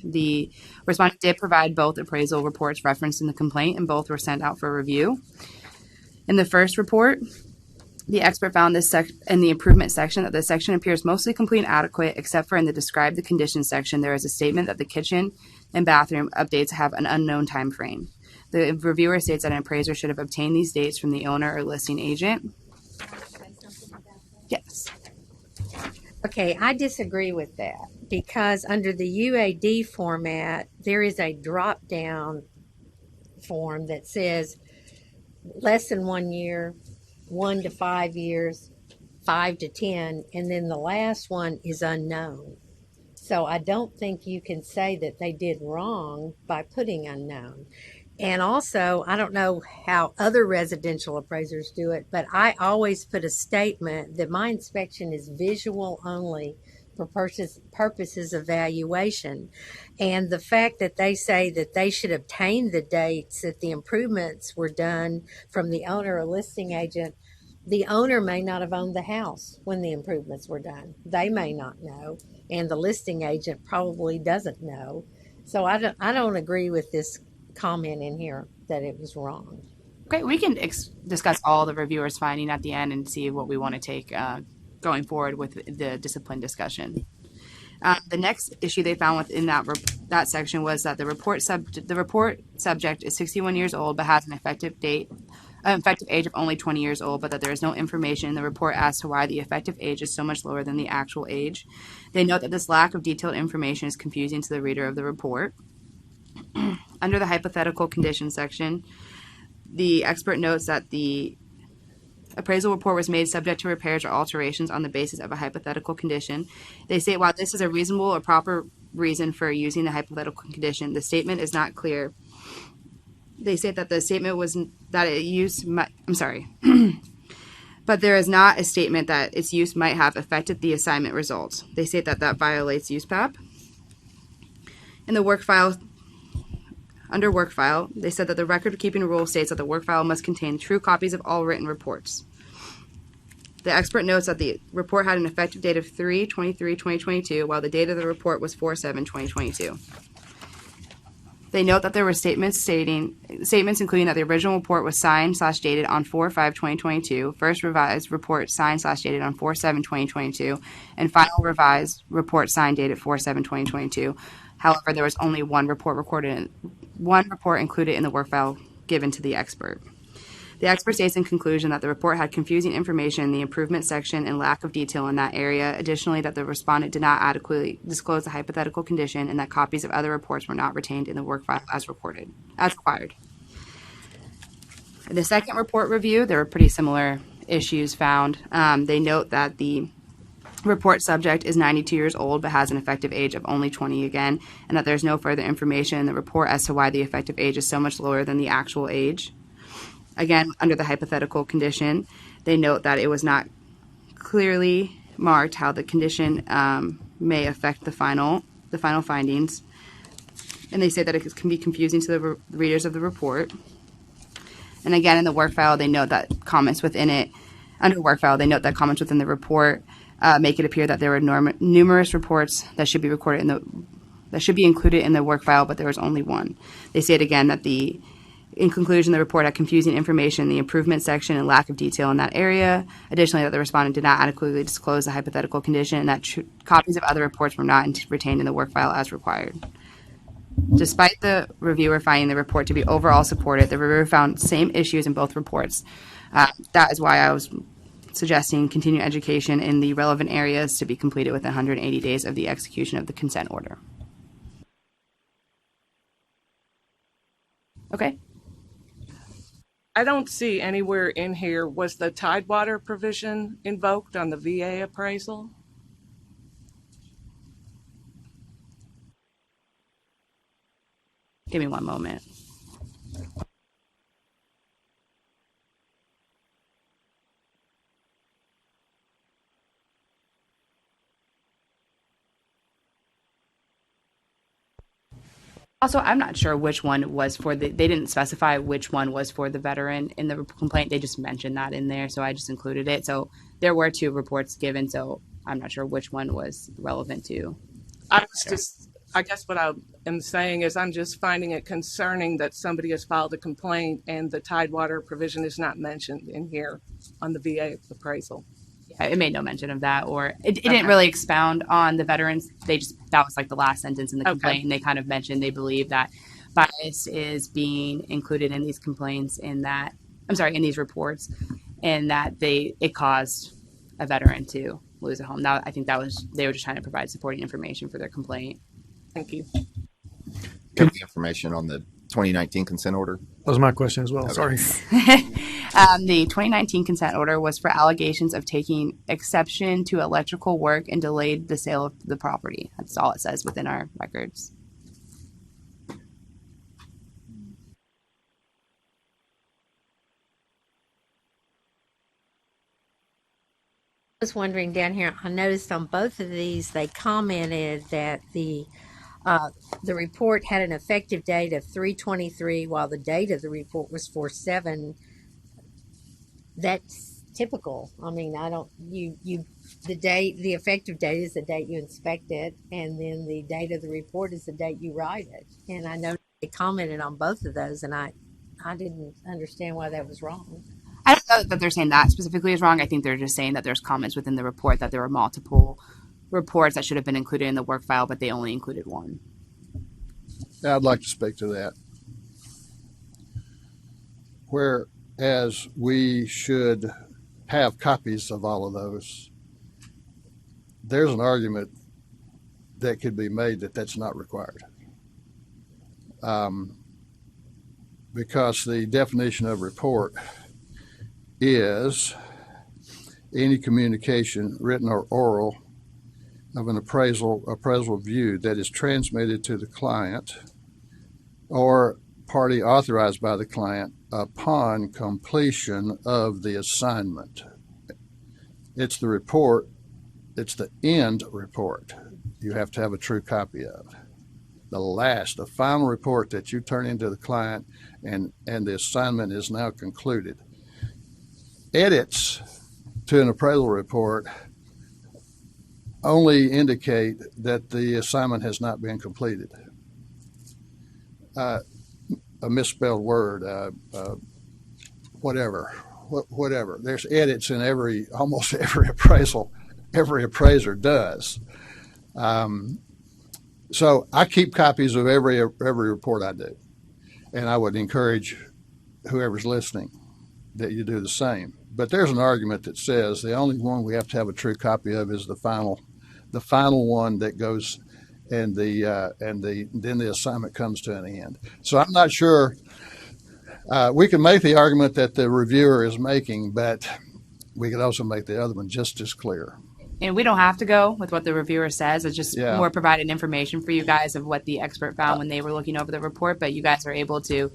The respondent did provide both appraisal reports referenced in the complaint, and both were sent out for review. In the first report, the expert found in the improvement section that the section appears mostly complete and adequate, except for in the describe the conditions section, there is a statement that the kitchen and bathroom updates have an unknown time frame. The reviewer states that an appraiser should have obtained these dates from the owner or listing agent. Yes. Okay, I disagree with that because under the UAD format, there is a drop down form that says less than 1 year, 1 to 5 years, 5 to 10, and then the last one is unknown. So I don't think you can say that they did wrong by putting unknown. And also, I don't know how other residential appraisers do it, but I always put a statement that my inspection is visual only for purposes of valuation. And the fact that they say that they should obtain the dates that the improvements were done from the owner or listing agent, the owner may not have owned the house when the improvements were done. They may not know, and the listing agent probably doesn't know. So I don't agree with this comment in here that it was wrong. Okay, we can discuss all the reviewers' finding at the end and see what we want to take going forward with the discipline discussion. The next issue they found within that section was that the report subject is 61 years old but has an effective age of only 20 years old, but that there is no information in the report as to why the effective age is so much lower than the actual age. They note that this lack of detailed information is confusing to the reader of the report. Under the hypothetical condition section, the expert notes that the appraisal report was made subject to repairs or alterations on the basis of a hypothetical condition. They say while this is a reasonable or proper reason for using the hypothetical condition, the statement is not clear. They say that the statement was that it used but there is not a statement that its use might have affected the assignment results. They say that violates USPAP. In the work file, under work file, they said that the record-keeping rule states that the work file must contain true copies of all written reports. The expert notes that the report had an effective date of 3/23/2022, while the date of the report was 4/7/2022. They note that there were statements including that the original report was signed/dated on 4/5/2022, first revised report signed/dated on 4/7/2022, and final revised report signed dated 4/7/2022. However, there was only one report included in the work file given to the expert. The expert states in conclusion that the report had confusing information in the improvement section and lack of detail in that area. Additionally, that the respondent did not adequately disclose the hypothetical condition and that copies of other reports were not retained in the work file as required. In the second report review, there were pretty similar issues found. They note that the report subject is 92 years old but has an effective age of only 20 again, and that there's no further information in the report as to why the effective age is so much lower than the actual age. Again, under the hypothetical condition, they note that it was not clearly marked how the condition may affect the final findings, and they say that it can be confusing to the readers of the report. And again, in the work file, they note that comments within it, under work file, they note that comments within the report make it appear that there were numerous reports that should be recorded that should be included in the work file, but there was only one. They state again that in conclusion, the report had confusing information in the improvement section and lack of detail in that area. Additionally, that the respondent did not adequately disclose the hypothetical condition and that copies of other reports were not retained in the work file as required. Despite the reviewer finding the report to be overall supported, the reviewer found same issues in both reports. That is why I was suggesting continuing education in the relevant areas to be completed within 180 days of the execution of the consent order. Okay. I don't see anywhere in here, was the Tidewater provision invoked on the VA appraisal? Give me one moment. Also, I'm not sure which one was for they didn't specify which one was for the veteran in the complaint. They just mentioned that in there, so I just included it. So there were two reports given, so I'm not sure which one was relevant to. I guess what I am saying is I'm just finding it concerning that somebody has filed a complaint and the Tidewater provision is not mentioned in here on the VA appraisal. It made no mention of that, or it didn't really expound on the veterans. That was like the last sentence in the complaint, and they kind of mentioned they believe that bias is being included in these complaints, in these reports, and that it caused a veteran to lose a home. Now, I think they were just trying to provide supporting information for their complaint. Thank you. Give the information on the 2019 consent order. That was my question as well. Okay. Sorry. The 2019 consent order was for allegations of taking exception to electrical work and delayed the sale of the property. That's all it says within our records. I was wondering down here, I noticed on both of these, they commented that the report had an effective date of 3/23, while the date of the report was 4/7. That's typical. I mean, the effective date is the date you inspect it, and then the date of the report is the date you write it. And I know they commented on both of those, and I didn't understand why that was wrong. I don't know that they're saying that specifically is wrong. I think they're just saying that there's comments within the report that there were multiple reports that should have been included in the work file, but they only included one. Now, I'd like to speak to that. Whereas we should have copies of all of those, there's an argument that could be made that that's not required. Because the definition of report is any communication, written or oral, of an appraisal view that is transmitted to the client or party authorized by the client upon completion of the assignment. It's the report, it's the end report you have to have a true copy of. The final report that you turn into the client and the assignment is now concluded. Edits to an appraisal report only indicate that the assignment has not been completed. A misspelled word, whatever. There's edits in almost every appraisal. Every appraiser does. So I keep copies of every report I do, and I would encourage whoever's listening that you do the same. But there's an argument that says the only one we have to have a true copy of is the final one that goes, and then the assignment comes to an end. So I'm not sure. We can make the argument that the reviewer is making, but we could also make the other one just as clear. And we don't have to go with what the reviewer says. It's just more provided information for you guys of what the expert found when they were looking over the report. But you guys are able to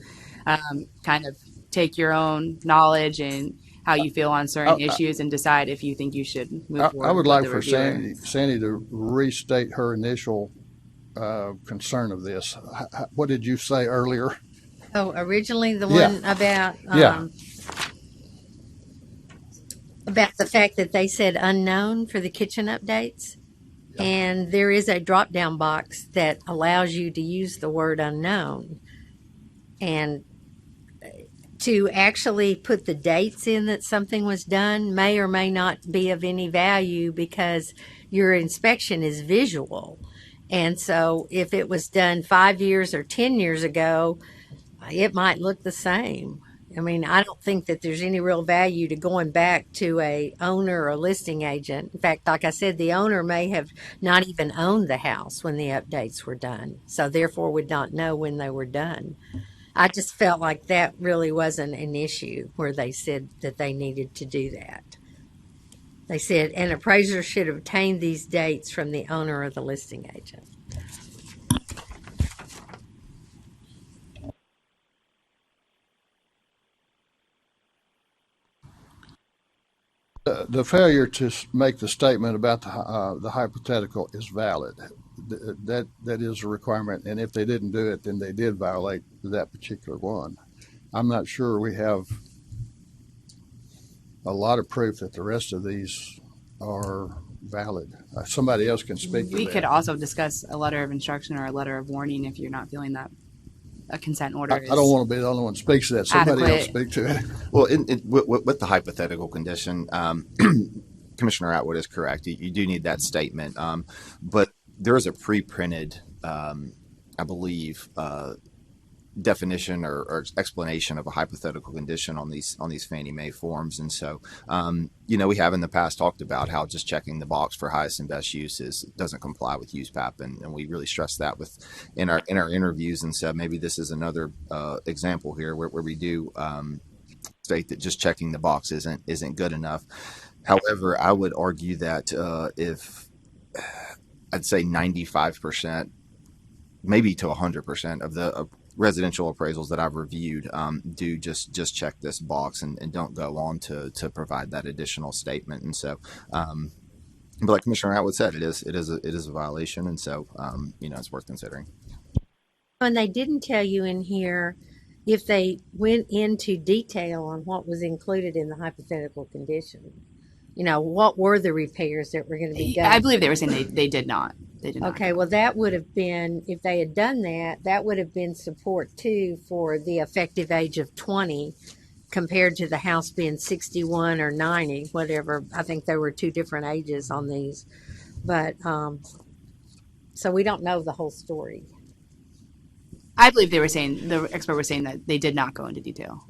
kind of take your own knowledge and how you feel on certain issues and decide if you think you should move forward. I would like for reviewer. Sandy to restate her initial concern of this. What did you say earlier? Oh, originally the one about the fact that they said unknown for the kitchen updates. Yeah. And there is a drop-down box that allows you to use the word unknown. And to actually put the dates in that something was done may or may not be of any value because your inspection is visual. And so if it was done 5 years or 10 years ago, it might look the same. I mean, I don't think that there's any real value to going back to a owner or listing agent. In fact, like I said, the owner may have not even owned the house when the updates were done, so therefore would not know when they were done. I just felt like that really wasn't an issue where they said that they needed to do that. They said an appraiser should obtain these dates from the owner or the listing agent. The failure to make the statement about the hypothetical is valid. That is a requirement, and if they didn't do it, then they did violate that particular one. I'm not sure we have a lot of proof that the rest of these are valid. Somebody else can speak to We that. could also discuss a letter of instruction or a letter of warning if you're not feeling that a consent order I don't want to be the only one who speaks to that. Somebody else speak to it. Well, with the hypothetical condition, Commissioner Atwood is correct. You do need that statement, but there is a pre-printed, I believe, definition or explanation of a hypothetical condition on these Fannie Mae forms, and so we have in the past talked about how just checking the box for highest and best uses doesn't comply with USPAP, and we really stress that in our interviews, and so maybe this is another example here where we do state that just checking the box isn't good enough. However, I would argue that if I'd say 95%, maybe to 100% of the residential appraisals that I've reviewed do just check this box and don't go on to provide that additional statement. And so, but like Commissioner Atwood said, it is a violation, and so it's worth considering. And they didn't tell you in here if they went into detail on what was included in the hypothetical condition. What were the repairs that were going to be done? I believe they were saying they did not. They did not. Okay, well, that would have been, if they had done that, that would have been support too for the effective age of 20 compared to the house being 61 or 90, whatever. I think there were two different ages on these. But, so we don't know the whole story. I believe the expert was saying that they did not go into detail.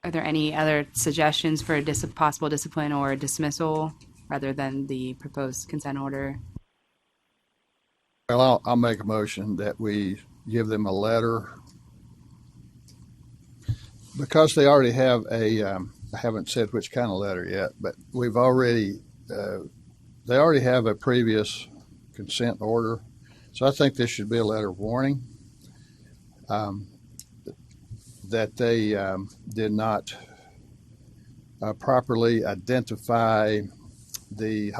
Are there any other suggestions for a possible discipline or dismissal rather than the proposed consent order? Well, I'll make a motion that we give them a letter because they already have I haven't said which kind of letter yet, but they already have a previous consent order. So I think this should be a letter of warning that they did not properly identify the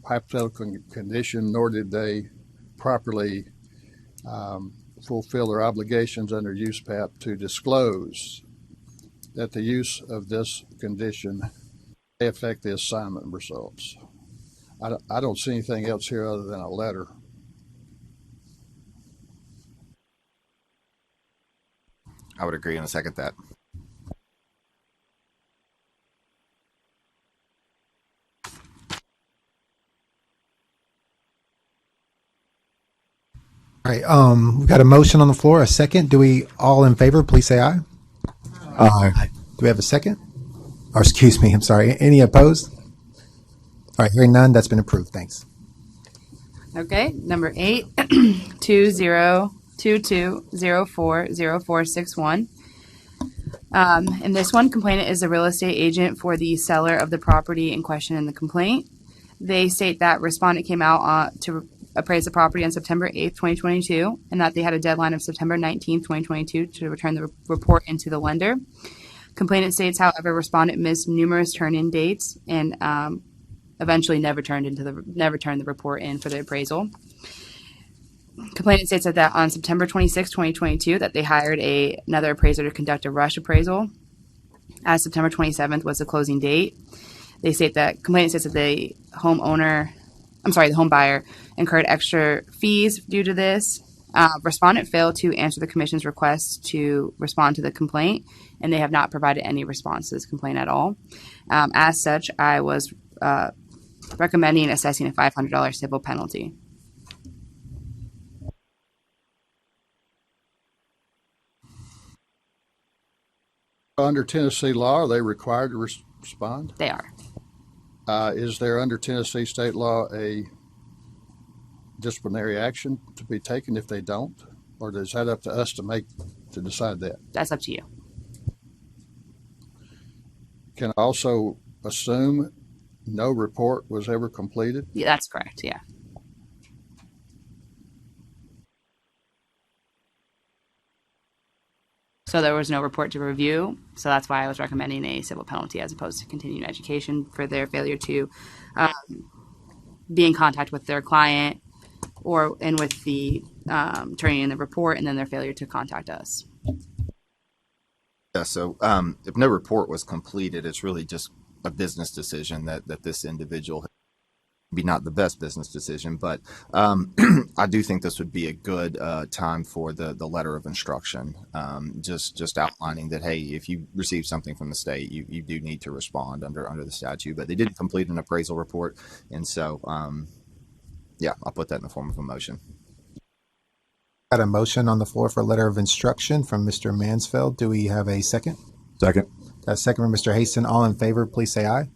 hypothetical condition, nor did they properly fulfill their obligations under USPAP to disclose that the use of this condition may affect the assignment results. I don't see anything else here other than a letter. I would agree and second that. All right, we've got a motion on the floor, a second. Do we all in favor, please say aye. Aye. Do we have a second? Or excuse me, I'm sorry. Any opposed? All right, hearing none, that's been approved. Thanks. Okay, number 8, 2022040461. In this one, complainant is the real estate agent for the seller of the property in question in the complaint. They state that respondent came out to appraise the property on September 8th, 2022, and that they had a deadline of September 19th, 2022 to return the report into the lender. Complainant states, however, respondent missed numerous turn-in dates and eventually never turned the report in for the appraisal. Complainant states that on September 26, 2022, that they hired another appraiser to conduct a rush appraisal, as September 27th was the closing date. They state that complainant states that the home buyer incurred extra fees due to this, Respondent failed to answer the commission's request to respond to the complaint, and they have not provided any response to this complaint at all. As such, I was recommending assessing a $500 civil penalty. Under Tennessee law, are they required to respond? They are. Is there under Tennessee state law a disciplinary action to be taken if they don't? Or is that up to us to decide that? That's up to you. Can I also assume no report was ever completed? Yeah, that's correct. Yeah. So there was no report to review. So that's why I was recommending a civil penalty as opposed to continuing education for their failure to be in contact with their client and with the turning in the report, and then their failure to contact us. Yeah, so if no report was completed, it's really just a business decision that this individual be not the best business decision, but I do think this would be a good time for the letter of instruction, just outlining that, hey, if you receive something from the state, you do need to respond under the statute. But they didn't complete an appraisal report, and so yeah, I'll put that in the form of a motion. Got a motion on the floor for a letter of instruction from Mr. Mansfeld. Do we have a second? Second. Got a second from Mr. Haston. All in favor, please say aye.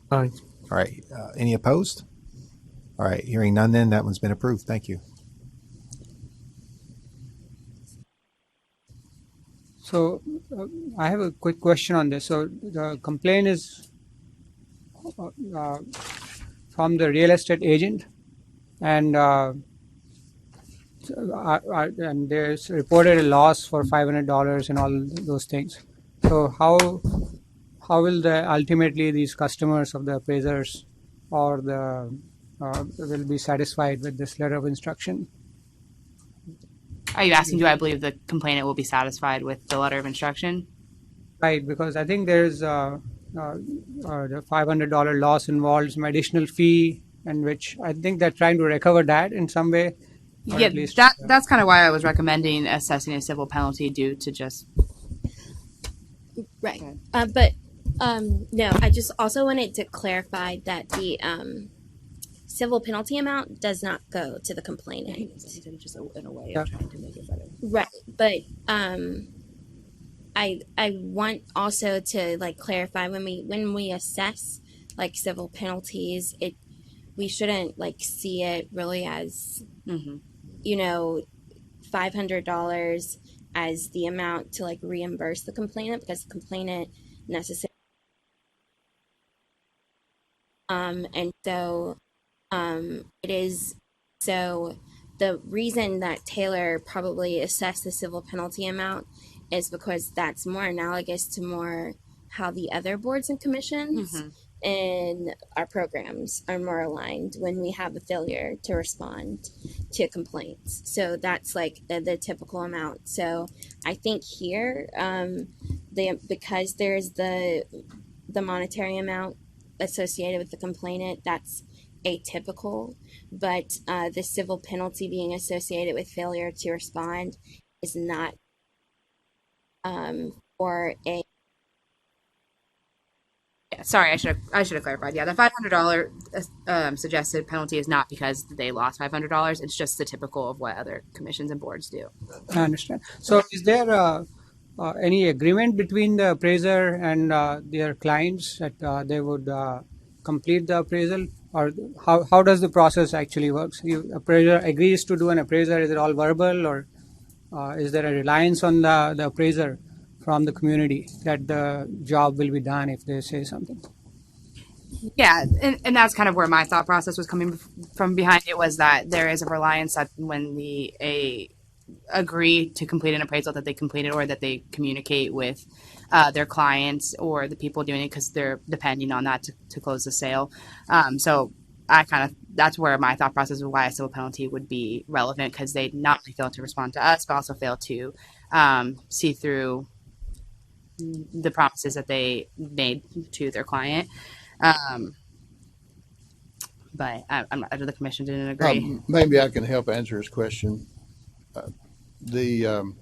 Aye. All right. Any opposed? All right. Hearing none, then that one's been approved. Thank you. So I have a quick question on this. So the complaint is from the real estate agent, and there's reported a loss for $500 and all those things. So how will ultimately these customers of the appraisers or will be satisfied with this letter of instruction? Are you asking, do I believe the complainant will be satisfied with the letter of instruction? Right, because I think there's the $500 loss involves some additional fee, and which I think they're trying to recover that in some way. Yeah, Least, that's kind of why I was recommending assessing a civil penalty due to just... Right. But no, I just also wanted to clarify that the civil penalty amount does not go to the complainant. Just in a way of trying to make it better. Right. But I want also to like clarify when we assess like civil penalties, we shouldn't like see it really as $500 as the amount to like reimburse the complainant, because the complainant necessarily and so it is. So the reason that Taylor probably assessed the civil penalty amount is because that's more analogous to more how the other boards and commissions in our programs are more aligned when we have a failure to respond to complaints. So that's like the typical amount. So I think here, because there's the monetary amount associated with the complainant, that's atypical, but the civil penalty being associated with failure to respond is not for a... Yeah, sorry, I should have clarified. Yeah, the $500 suggested penalty is not because they lost $500. It's just the typical of what other commissions and boards do. I understand. So is there any agreement between the appraiser and their clients that they would complete the appraisal, or how does the process actually work? Appraiser agrees to do an appraisal. Is it all verbal, or is there a reliance on the appraiser from the community that the job will be done if they say something? Yeah, and that's kind of where my thought process was coming from behind it, was that there is a reliance that when they agree to complete an appraisal that they complete it, or that they communicate with their clients or the people doing it, because they're depending on that to close the sale. So that's where my thought process of why a civil penalty would be relevant, because they not only fail to respond to us, but also fail to see through the promises that they made to their client. but I'm not, the commission didn't agree. Maybe I can help answer his question. The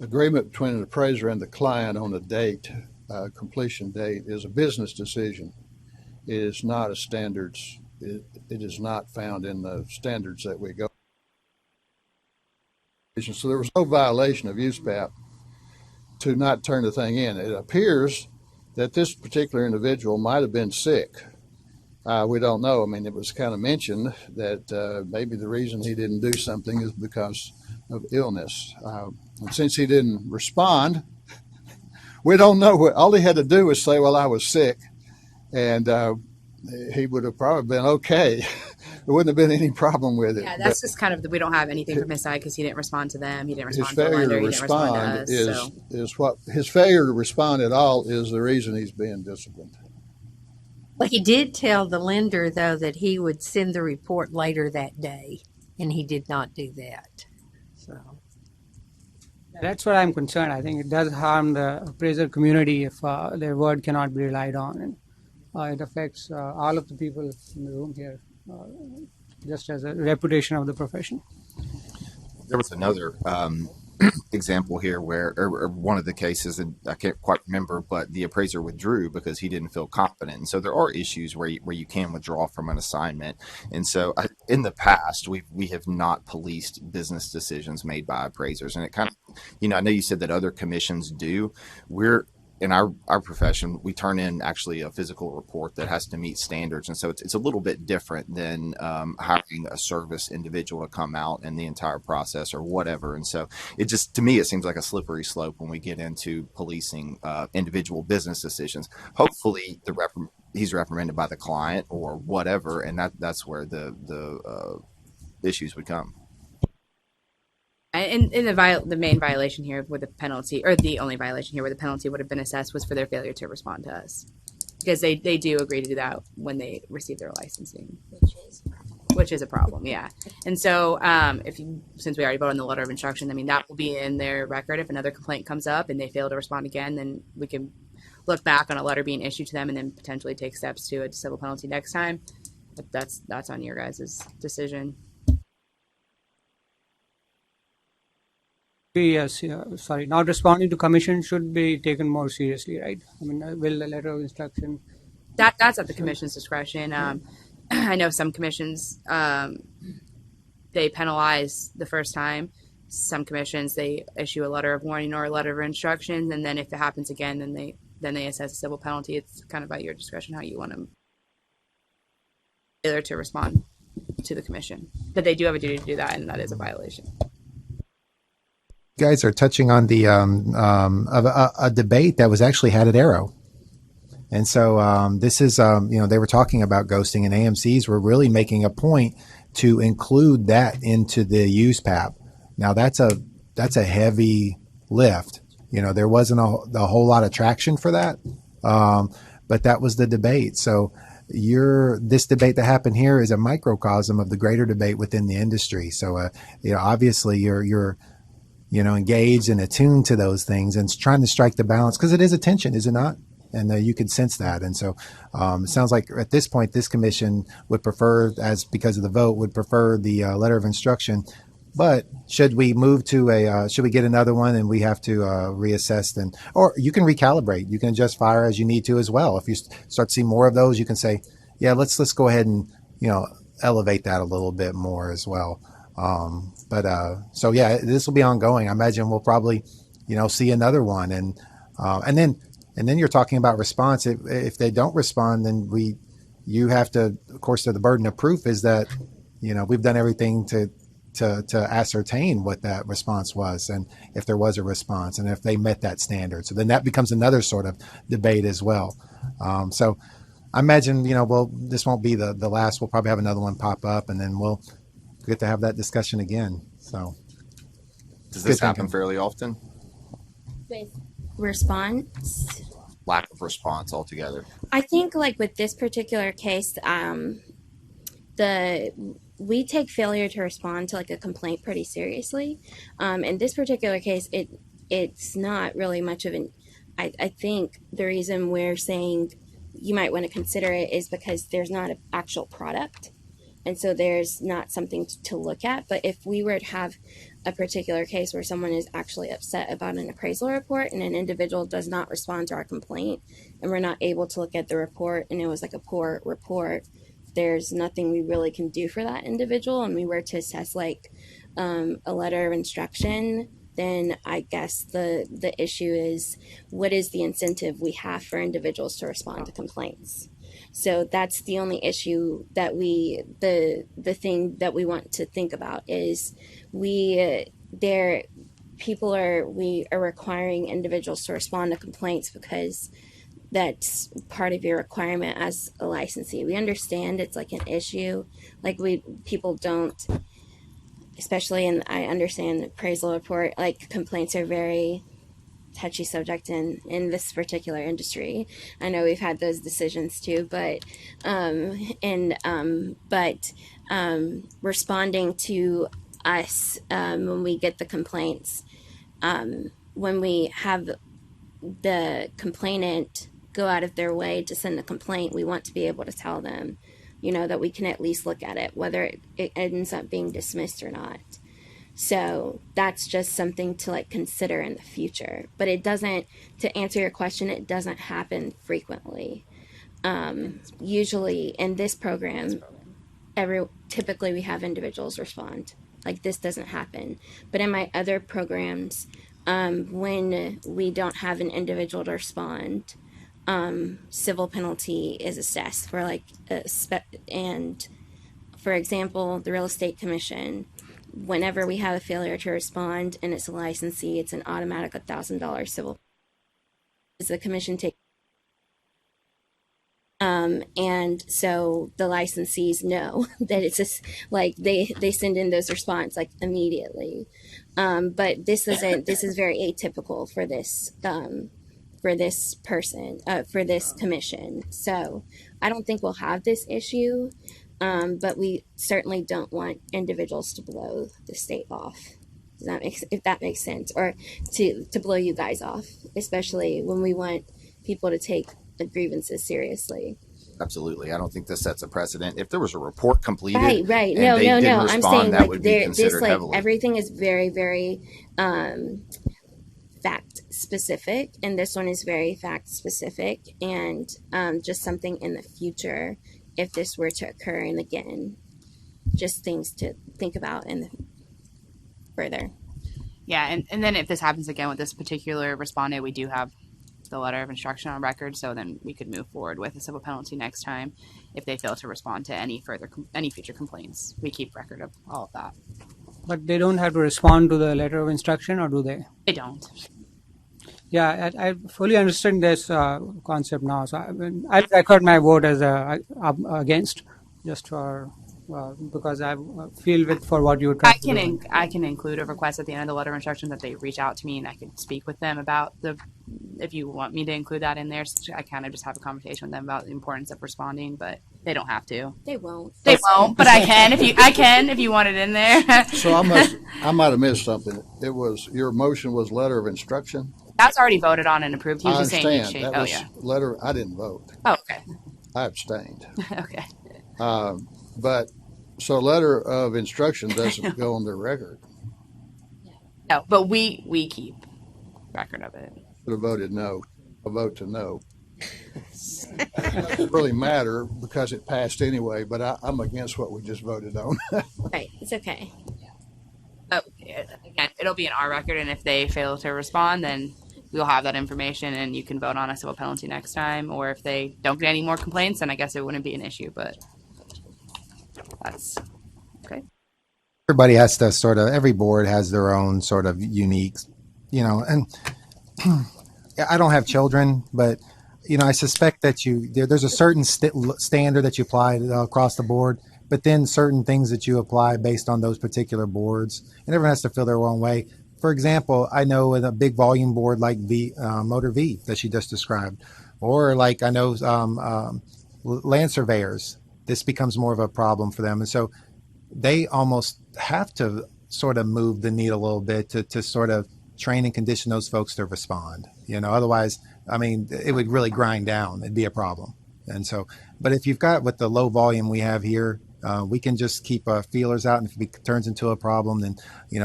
agreement between an appraiser and the client on a date, completion date, is a business decision. It is not a standards. It is not found in the standards that we go. So there was no violation of USPAP to not turn the thing in. It appears that this particular individual might have been sick. We don't know. I mean, it was kind of mentioned that maybe the reason he didn't do something is because of illness. And since he didn't respond, we don't know. All he had to do was say, well, I was sick, and he would have probably been okay. There wouldn't have been any problem with it. Yeah, that's just kind of, we don't have anything from his side because he didn't respond to them. He didn't respond to the failure lender. to He didn't respond to respond us. is what his failure to respond at all is the reason he's being disciplined. Well, he did tell the lender, though, that he would send the report later that day, and he did not do that. So That's what I'm concerned. I think it does harm the appraiser community if their word cannot be relied on. And it affects all of the people in the room here, just as a reputation of the profession. There was another example here where, or one of the cases, and I can't quite remember, but the appraiser withdrew because he didn't feel confident. And so there are issues where you can withdraw from an assignment. And so in the past, we have not policed business decisions made by appraisers. And it kind of, I know you said that other commissions do. We're in our profession, we turn in actually a physical report that has to meet standards. And so it's a little bit different than hiring a service individual to come out and the entire process or whatever. And so it just, to me, it seems like a slippery slope when we get into policing individual business decisions. Hopefully he's reprimanded by the client or whatever. And that's where the issues would come. And the main violation here with the penalty, or the only violation here where the penalty would have been assessed, was for their failure to respond to us, because they do agree to do that when they receive their licensing, which is a problem. Yeah. And so since we already voted on the letter of instruction, I mean, that will be in their record. If another complaint comes up and they fail to respond again, then we can look back on a letter being issued to them and then potentially take steps to a civil penalty next time. But that's on your guys' decision. Yes, not responding to commission should be taken more seriously, right? I mean, will the letter of instruction? That's at the commission's discretion. I know some commissions, they penalize the first time. Some commissions, they issue a letter of warning or a letter of instruction, and then if it happens again, then they assess a civil penalty. It's kind of at your discretion how you want to respond to the commission. But they do have a duty to do that, and that is a violation. You guys are touching on the a debate that was actually had at Arrow. And so this is, they were talking about ghosting, and AMCs were really making a point to include that into the USPAP. Now that's a heavy lift. There wasn't a whole lot of traction for that, but that was the debate. So this debate that happened here is a microcosm of the greater debate within the industry. So obviously you're engaged and attuned to those things and trying to strike the balance, because it is a tension, is it not? And you can sense that. And so it sounds like at this point, this commission would prefer, because of the vote, would prefer the letter of instruction. But should we move to should we get another one and we have to reassess or you can recalibrate. You can adjust fire as you need to as well. If you start to see more of those, you can say, yeah, let's go ahead and, elevate that a little bit more as well. So yeah, this will be ongoing. I imagine we'll probably, see another one, and then you're talking about response. If they don't respond, then you have to, of course, the burden of proof is that, we've done everything to ascertain what that response was, and if there was a response, and if they met that standard. So then that becomes another sort of debate as well. So I imagine, this won't be the last. We'll probably have another one pop up, and then we'll get to have that discussion again. So does this happen fairly often? With response? Lack of response altogether. I think like with this particular case, we take failure to respond to like a complaint pretty seriously. In this particular case, it's not really much of an. I think the reason we're saying you might want to consider it is because there's not an actual product. And so there's not something to look at. But if we were to have a particular case where someone is actually upset about an appraisal report and an individual does not respond to our complaint and we're not able to look at the report and it was like a poor report, there's nothing we really can do for that individual, and we were to assess like a letter of instruction, then I guess the issue is, what is the incentive we have for individuals to respond to complaints? So that's the only issue that the thing that we want to think about is we are requiring individuals to respond to complaints because that's part of your requirement as a licensee. We understand it's like an issue, like people don't, especially in, I understand the appraisal report, like complaints are very touchy subject in this particular industry. I know we've had those decisions too, but responding to us when we get the complaints, when we have the complainant go out of their way to send a complaint, we want to be able to tell them, that we can at least look at it, whether it ends up being dismissed or not. So that's just something to like consider in the future. But it doesn't, to answer your question, it doesn't happen frequently. Usually in this program, typically we have individuals respond. Like this doesn't happen. But in my other programs, when we don't have an individual to respond, civil penalty is assessed for like and for example, the Real Estate Commission, whenever we have a failure to respond and it's a licensee, it's an automatic $1,000 civil. The commission takes, and so the licensees know that it's just like they send in those response like immediately. But this is very atypical for this person, for this commission. So I don't think we'll have this issue. But we certainly don't want individuals to blow the state off. If that makes sense, or to blow you guys off, especially when we want people to take the grievances seriously. Absolutely. I don't think this sets a precedent. If there was a report completed, right. And No. respond, I'm saying that like would be considered like heavily. everything is very, very fact specific, and this one is very fact specific, and just something in the future. If this were to occur, and again, just things to think about and further. Yeah, and then if this happens again with this particular respondent, we do have the letter of instruction on record, so then we could move forward with a civil penalty next time if they fail to respond to any future complaints. We keep record of all of that. But they don't have to respond to the letter of instruction, or do they? They don't. Yeah, I fully understand this concept now. So I record my vote as against, just for because I feel for what you were trying to do. I can include a request at the end of the letter of instruction that they reach out to me and I can speak with them about if you want me to include that in there. So I kind of just have a conversation with them about the importance of responding, but they don't have to. They won't. They won't, but I can if you want it in there. So I might have missed something. It was, your motion was letter of instruction? That's already voted on and approved. He was I just saying understand. he That should. was letter, I didn't vote. Oh, okay. I abstained. Okay. But, so letter of instruction doesn't go on their record. No, but we keep record of it. Should have voted no, a vote to no. It doesn't really matter because it passed anyway, but I'm against what we just voted on. Right, it's okay. Oh, again, it'll be in our record, and if they fail to respond, then we'll have that information, and you can vote on a civil penalty next time. Or if they don't get any more complaints, then I guess it wouldn't be an issue. But that's okay. Everybody has to every board has their own sort of unique, and I don't have children, but, I suspect that there's a certain standard that you apply across the board, but then certain things that you apply based on those particular boards, and everyone has to feel their own way. For example, I know with a big volume board like Motor V that she just described, or like I know land surveyors, this becomes more of a problem for them. And so they almost have to sort of move the needle a little bit to sort of train and condition those folks to respond. Otherwise, it would really grind down. It'd be a problem. And so, but if you've got with the low volume we have here, we can just keep feelers out, and if it turns into a problem, then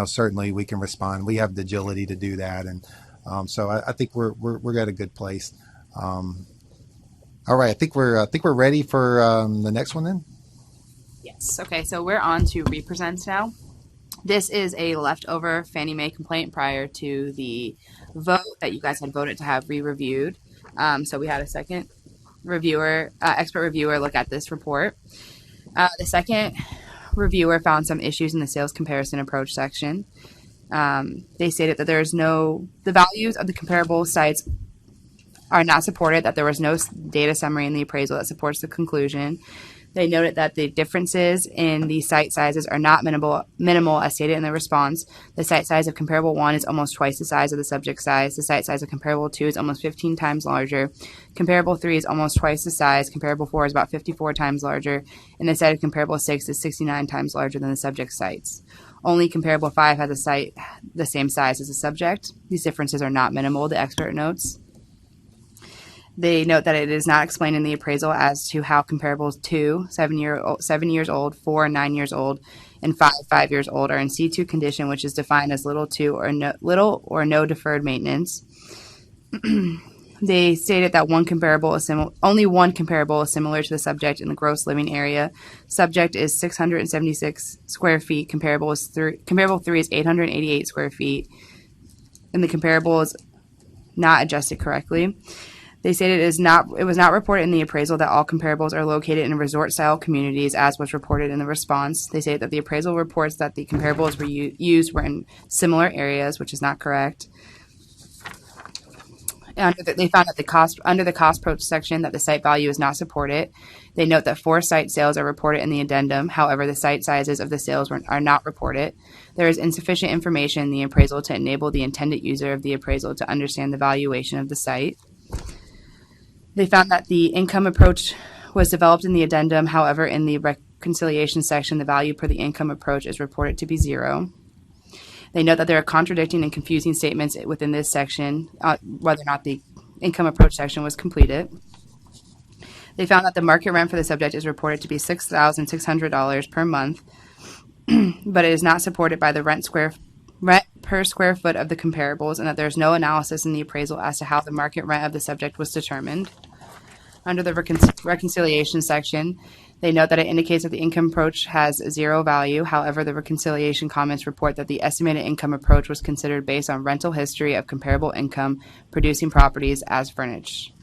certainly we can respond. We have the agility to do that, and so I think we're at a good place. Um, all right, I think we're ready for the next one then. Yes. Okay, so we're on to represents now. This is a leftover Fannie Mae complaint prior to the vote that you guys had voted to have re-reviewed. So we had a second expert reviewer look at this report. The second reviewer found some issues in the sales comparison approach section. They stated that the values of the comparable sites are not supported, that there was no data summary in the appraisal that supports the conclusion. They noted that the differences in the site sizes are not minimal as stated in the response. The site size of comparable 1 is almost twice the size of the subject size. The site size of comparable 2 is almost 15 times larger. Comparable 3 is almost twice the size. Comparable 4 is about 54 times larger. And the site of comparable 6 is 69 times larger than the subject sites. Only comparable 5 has a site the same size as the subject. These differences are not minimal, the expert notes. They note that it is not explained in the appraisal as to how comparables 2, 7 years old, 4, 9 years old, and 5 years old are in C2 condition, which is defined as little or no deferred maintenance. They stated that only one comparable is similar to the subject in the gross living area. Subject is 676 square feet. Comparable 3 is 888 square feet, and the comparable is not adjusted correctly. They stated it was not reported in the appraisal that all comparables are located in resort-style communities, as was reported in the response. They stated that the appraisal reports that the comparables used were in similar areas, which is not correct. And they found that under the cost approach section that the site value is not supported. They note that 4 site sales are reported in the addendum. However, the site sizes of the sales are not reported. There is insufficient information in the appraisal to enable the intended user of the appraisal to understand the valuation of the site. They found that the income approach was developed in the addendum. However, in the reconciliation section, the value per the income approach is reported to be 0. They note that there are contradicting and confusing statements within this section, whether or not the income approach section was completed. They found that the market rent for the subject is reported to be $6,600 per month, but it is not supported by the rent per square foot of the comparables, and that there's no analysis in the appraisal as to how the market rent of the subject was determined. Under the reconciliation section, they note that it indicates that the income approach has 0 value. However, the reconciliation comments report that the estimated income approach was considered based on rental history of comparable income producing properties as furnished.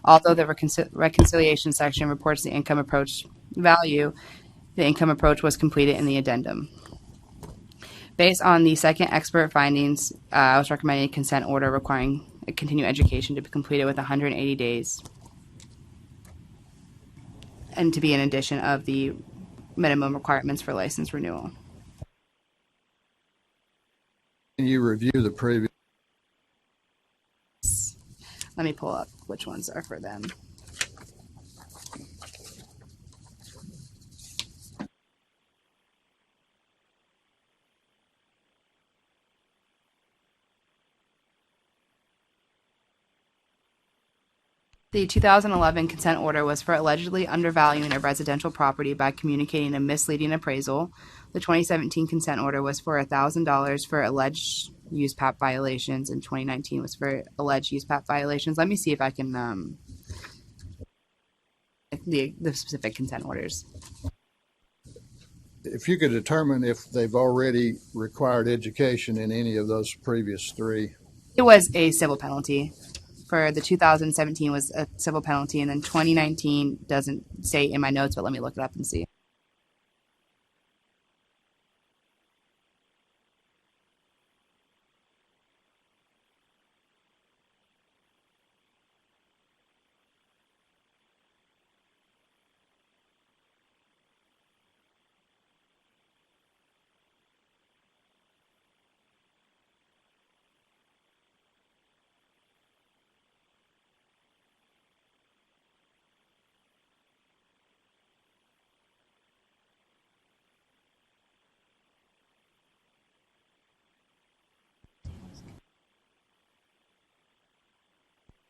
Although the reconciliation section reports the income approach value, the income approach was completed in the addendum. Based on the second expert findings, I was recommending a consent order requiring a continued education to be completed with 180 days and to be in addition of the minimum requirements for license renewal. Can you review the previous? Let me pull up which ones are for them. The 2011 consent order was for allegedly undervaluing a residential property by communicating a misleading appraisal. The 2017 consent order was for $1,000 for alleged use PAP violations, and 2019 was for alleged use PAP violations. Let me see if I can the specific consent orders. If you could determine if they've already required education in any of those previous 3. It was a civil penalty. For the 2017 was a civil penalty, and then 2019 doesn't say in my notes, but let me look it up and see.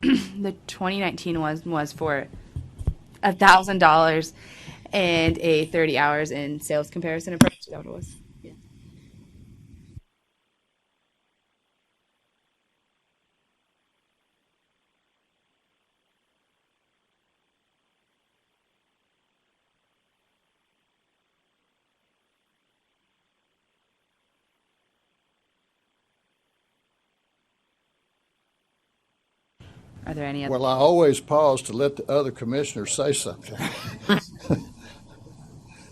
The 2019 was for $1,000 and a 30 hours in sales comparison approach. Is that what it was? Yeah. Are there any other? Well, I always pause to let the other commissioners say something.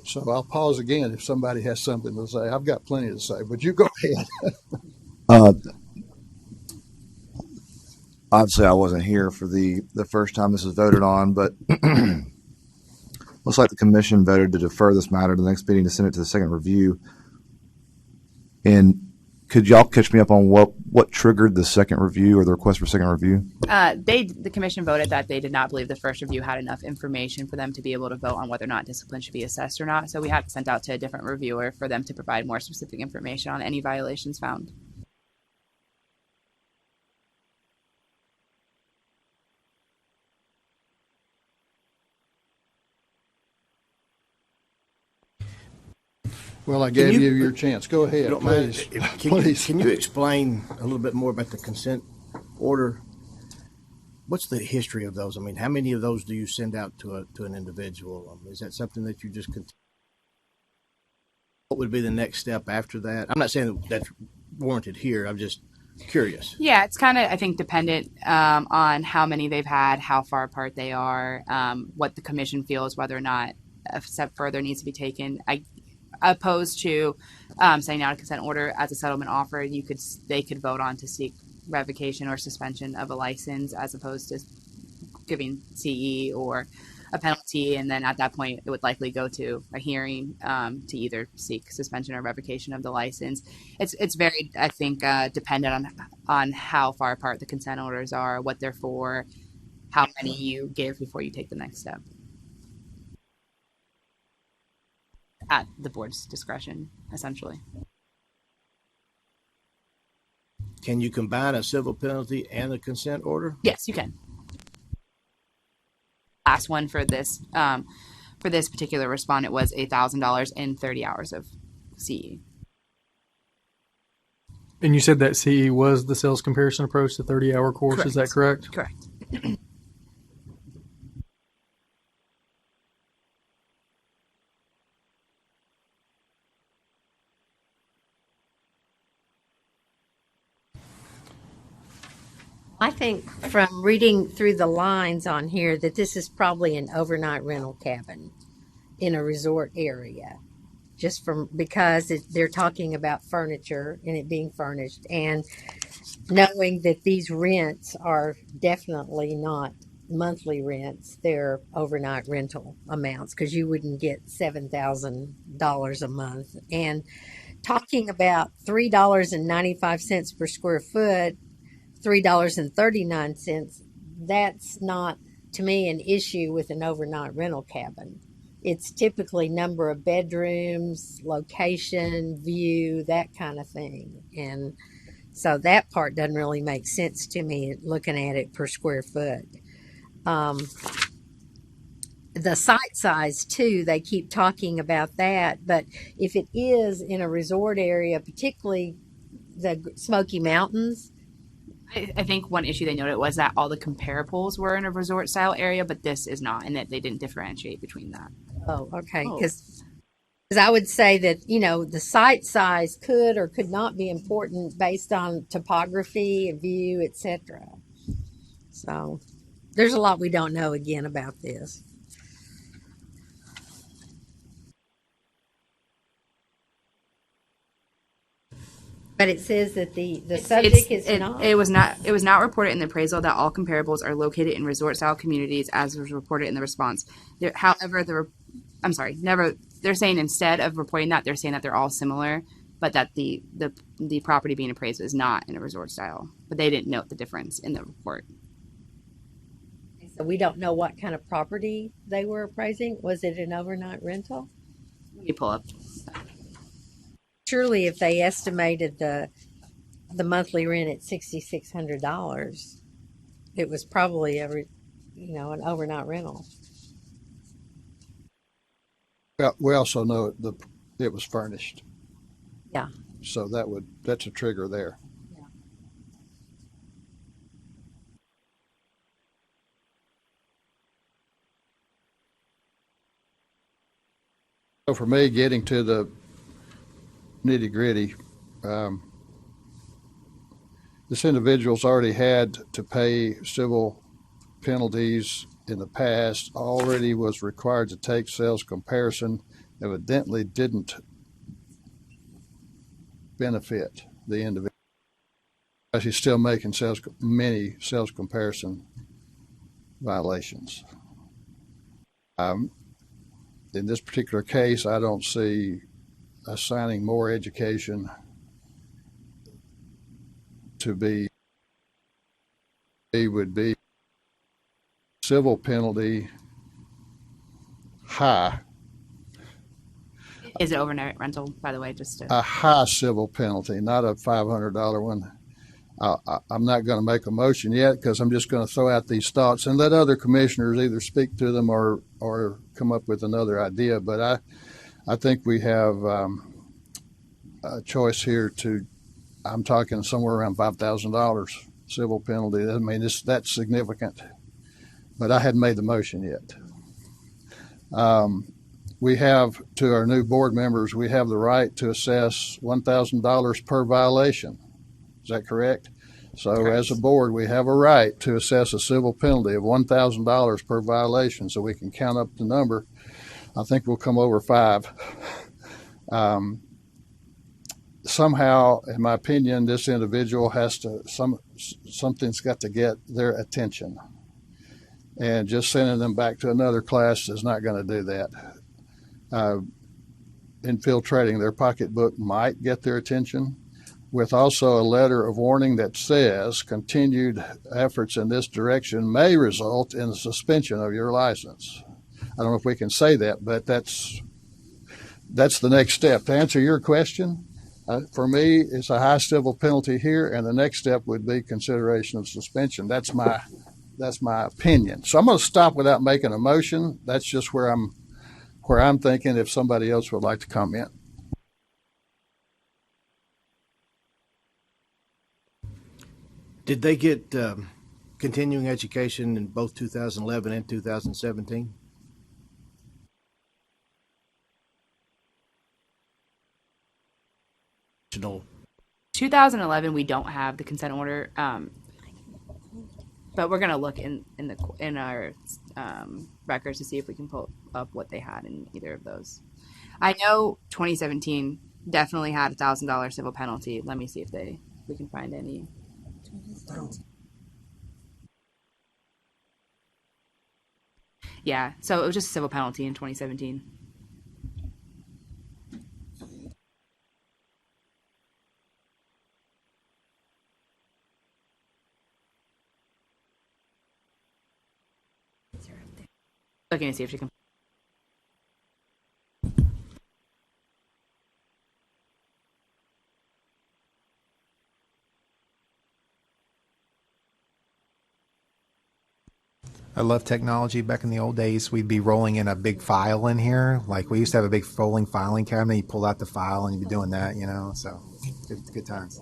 So I'll pause again if somebody has something to say. I've got plenty to say, but you go ahead. Uh, obviously, I wasn't here for the first time this was voted on, but looks like the commission voted to defer this matter to the next meeting to send it to the second review. And could y'all catch me up on what triggered the second review or the request for second review? The commission voted that they did not believe the first review had enough information for them to be able to vote on whether or not discipline should be assessed or not. So we had to send out to a different reviewer for them to provide more specific information on any violations found. Well, I gave you- you your chance. Go ahead, Don't mind. please. Can you explain a little bit more about the consent order? What's the history of those? I mean, how many of those do you send out to an individual? Is that something that you just continue? What would be the next step after that? I'm not saying that that's warranted here. I'm just curious. Yeah, it's kind of, I think, dependent on how many they've had, how far apart they are, what the commission feels, whether or not a step further needs to be taken. Opposed to sending out a consent order as a settlement offer, they could vote on to seek revocation or suspension of a license, as opposed to giving CE or a penalty, and then at that point it would likely go to a hearing to either seek suspension or revocation of the license. It's very, I think, dependent on how far apart the consent orders are, what they're for, how many you give before you take the next step. At the board's discretion, essentially. Can you combine a civil penalty and a consent order? Yes, you can. Last one for this particular respondent was $1,000 and 30 hours of CE. And you said that CE was the sales comparison approach, the 30-hour course. Correct. Is that correct? Correct. I think from reading through the lines on here that this is probably an overnight rental cabin in a resort area, just from because they're talking about furniture and it being furnished, and knowing that these rents are definitely not monthly rents, they're overnight rental amounts, because you wouldn't get $7,000 a month. And talking about $3.95 per square foot, $3.39, that's not, to me, an issue with an overnight rental cabin. It's typically number of bedrooms, location, view, that kind of thing. And so that part doesn't really make sense to me looking at it per square foot. The site size, too, they keep talking about that. But if it is in a resort area, particularly the Smoky Mountains, I think one issue they noted was that all the comparables were in a resort style area, but this is not, and that they didn't differentiate between that. Oh, okay. Because I would say that, the site size could or could not be important based on topography, view, etc. So there's a lot we don't know again about this. But it says that the subject is not. It was not reported in the appraisal that all comparables are located in resort style communities, as was reported in the response. However, they're saying instead of reporting that, they're saying that they're all similar, but that the property being appraised is not in a resort style. But they didn't note the difference in the report. So we don't know what kind of property they were appraising. Was it an overnight rental? Let me pull up. Surely, if they estimated the monthly rent at $6,600, it was probably an overnight rental. Well, we also know it was furnished, Yeah. so that's a trigger there. So for me, getting to the nitty gritty, this individual's already had to pay civil penalties in the past, already was required to take sales comparison, evidently didn't benefit the individual. He's still making many sales comparison violations. In this particular case, I don't see assigning more education to be, would be civil penalty high. Is it overnight rental, by the way, just to. A high civil penalty, not a $500 one. I'm not going to make a motion yet because I'm just going to throw out these thoughts and let other commissioners either speak to them or come up with another idea. But I think we have a choice here I'm talking somewhere around $5,000 civil penalty. I mean, that's significant. But I hadn't made the motion yet. We have, to our new board members, we have the right to assess $1,000 per violation. Is that correct? So correct. As a board, we have a right to assess a civil penalty of $1,000 per violation, so we can count up the number. I think we'll come over 5. Somehow, in my opinion, this individual has to, something's got to get their attention. And just sending them back to another class is not going to do that. Infiltrating their pocketbook might get their attention, with also a letter of warning that says continued efforts in this direction may result in the suspension of your license. I don't know if we can say that, but that's the next step. To answer your question, for me, it's a high civil penalty here, and the next step would be consideration of suspension. That's my opinion. So I'm going to stop without making a motion. That's just where I'm thinking. If somebody else would like to comment. Did they get continuing education in both 2011 and 2017? No. 2011, we don't have the consent order, but we're gonna look in our records to see if we can pull up what they had in either of those. I know 2017 definitely had $1,000 civil penalty. Let me see if we can find any. Yeah, so it was just a civil penalty in 2017. Looking to see if she can. I love technology. Back in the old days, we'd be rolling in a big file in here. Like we used to have a big rolling filing cabinet. You pull out the file and you'd be doing that, so good times.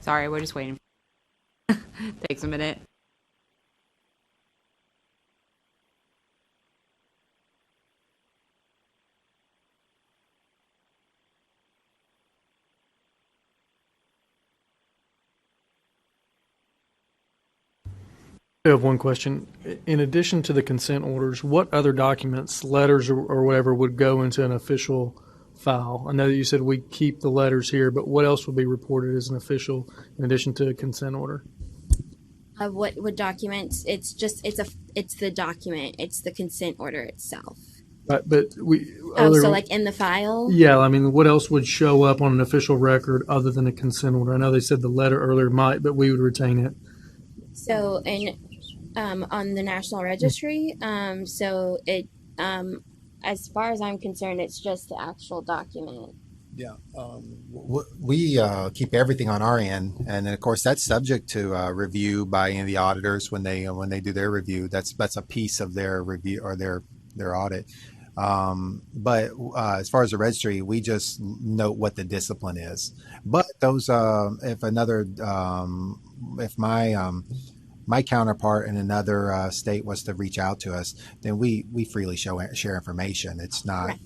Sorry, we're just waiting. Takes a minute. I have one question. In addition to the consent orders, what other documents, letters or whatever, would go into an official file? I know that you said we keep the letters here, but what else would be reported as an official in addition to a consent order? What documents? It's the document. It's the consent order itself. Right, but So like in the file? Yeah, I mean, what else would show up on an official record other than a consent order? I know they said the letter earlier might, but we would retain it. So on the National Registry, so it as far as I'm concerned, it's just the actual document. Yeah, we keep everything on our end, and then of course that's subject to review by any of the auditors when they do their review. That's a piece of their review or their audit. But as far as the registry, we just note what the discipline is. But those, if my counterpart in another state was to reach out to us, then we freely share information. It's not.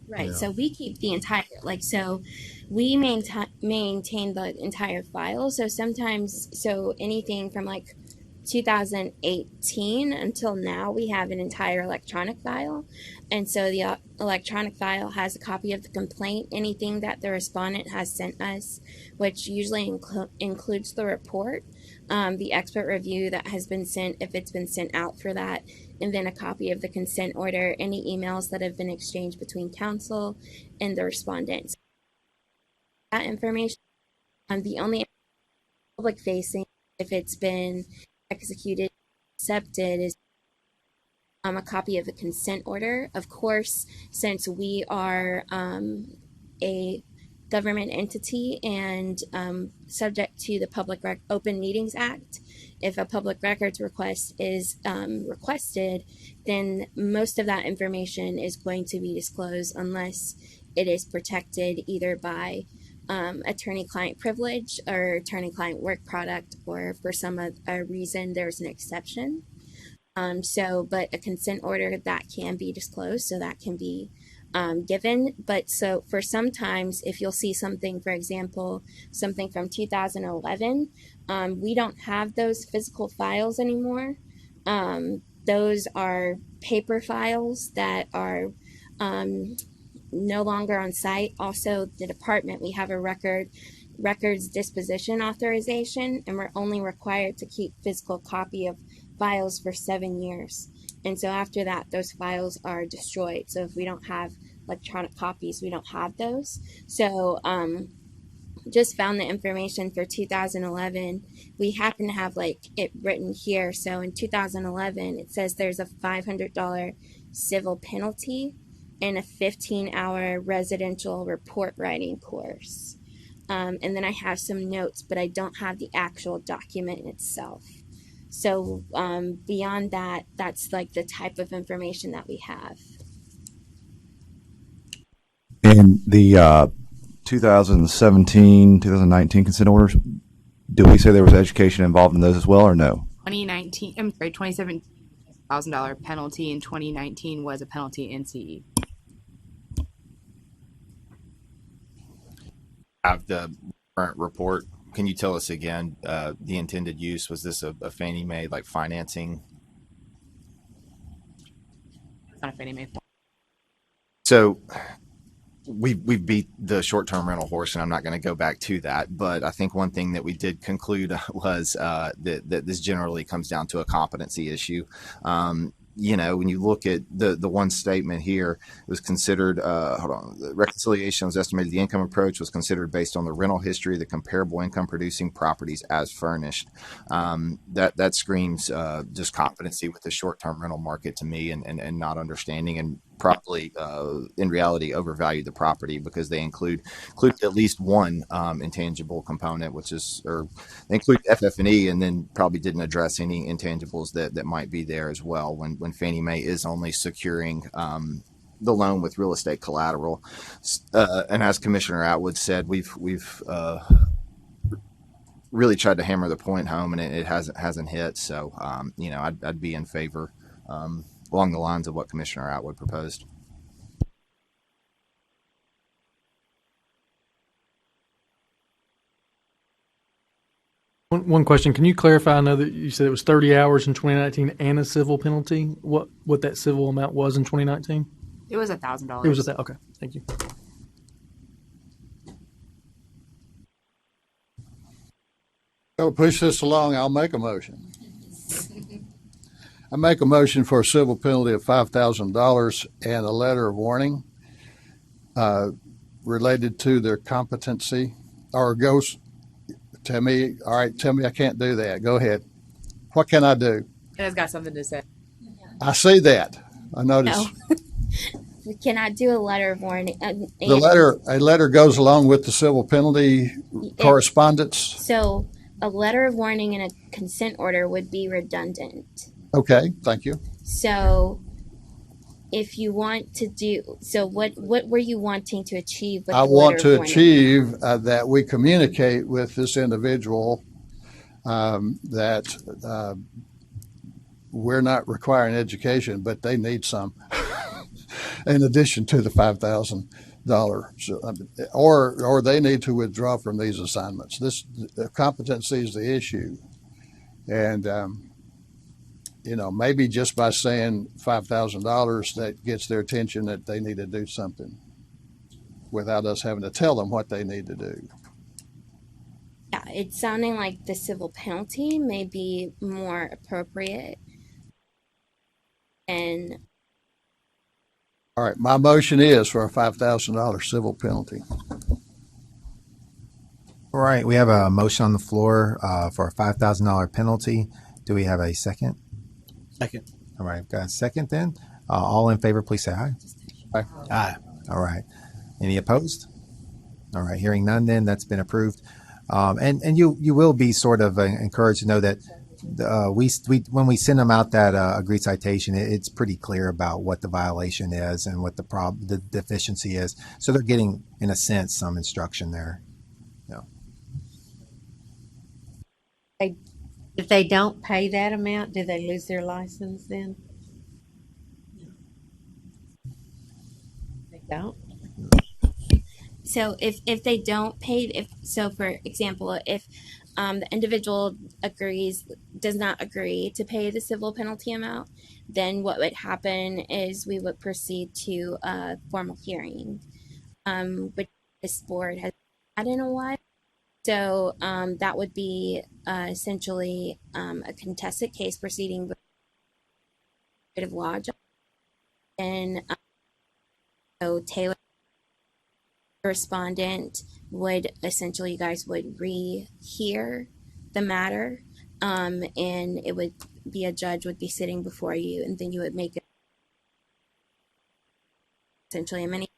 Right. You know. So we keep the entire, so we maintain the entire file. So sometimes, anything from 2018 until now, we have an entire electronic file. And so the electronic file has a copy of the complaint, anything that the respondent has sent us, which usually includes the report, the expert review that has been sent, if it's been sent out for that, and then a copy of the consent order, any emails that have been exchanged between counsel and the respondent. That information, the only public facing, if it's been executed, accepted, is a copy of the consent order. Of course, since we are a government entity and subject to the Open Meetings Act, if a public records request is requested, then most of that information is going to be disclosed unless it is protected either by attorney-client privilege or attorney-client work product, or for some reason there's an exception. But a consent order that can be disclosed, so that can be given. But so for sometimes, if you'll see something, for example, something from 2011, we don't have those physical files anymore. Those are paper files that are no longer on site. Also, the department, we have a records disposition authorization, and we're only required to keep physical copy of files for 7 years. And so after that, those files are destroyed. So if we don't have electronic copies, we don't have those. So just found the information for 2011. We happen to have it written here. So in 2011, it says there's a $500 civil penalty and a 15-hour residential report writing course. And then I have some notes, but I don't have the actual document itself. So beyond that, that's the type of information that we have. And the 2017, 2019 consent orders, do we say there was education involved in those as well, or no? 2017 $1,000 penalty, in 2019 was a penalty in CE. Have the current report. Can you tell us again the intended use? Was this a Fannie Mae financing? It's not a Fannie Mae. So we beat the short-term rental horse, and I'm not going to go back to that. But I think one thing that we did conclude was that this generally comes down to a competency issue. When you look at the one statement here, it was considered, the reconciliation was estimated, the income approach was considered based on the rental history of the comparable income producing properties as furnished. That screams just competency with the short-term rental market to me, and not understanding, and probably in reality overvalued the property, because they include at least one intangible component, or they include FF&E, and then probably didn't address any intangibles that might be there as well, when Fannie Mae is only securing the loan with real estate collateral. And as Commissioner Atwood said, we've really tried to hammer the point home, and it hasn't hit. So I'd be in favor along the lines of what Commissioner Atwood proposed. One question. Can you clarify? I know that you said it was 30 hours in 2019 and a civil penalty. What that civil amount was in 2019? It was $1,000. It was okay. Thank you. So push this along, I'll make a motion. I make a motion for a civil penalty of $5,000 and a letter of warning related to their competency, or goes, tell me, all right, tell me I can't do that. Go ahead. What can I do? It's got something to say. I see that. I notice. No. We cannot do a letter of warning. A letter goes along with the civil penalty correspondence. So a letter of warning and a consent order would be redundant. Okay, thank you. So if you want to do, so what were you wanting to achieve with I the want letter to of warning? achieve that we communicate with this individual that we're not requiring education, but they need some, in addition to the $5,000, or they need to withdraw from these assignments. This competency is the issue, and maybe just by saying $5,000 that gets their attention that they need to do something, without us having to tell them what they need to do. Yeah, it's sounding like the civil penalty may be more appropriate. And all right, my motion is for a $5,000 civil penalty. All right, we have a motion on the floor for a $5,000 penalty. Do we have a second? Second. All right, got a second then. All in favor, please say aye. Aye. Aye. All right. Any opposed? All right, hearing none then, that's been approved. And you will be sort of encouraged to know that we when we send them out that agreed citation, it's pretty clear about what the violation is and what the deficiency is. So they're getting, in a sense, some instruction there. If they don't pay that amount, do they lose their license then? They don't? so if they don't pay, for example, if the individual does not agree to pay the civil penalty amount, then what would happen is we would proceed to a formal hearing, which this board has had in a while. So that would be essentially a contested case proceeding with of law judge. And so Taylor, the respondent, would essentially, you guys would rehear the matter, and it would be a judge would be sitting before you, and then you would make essentially a mini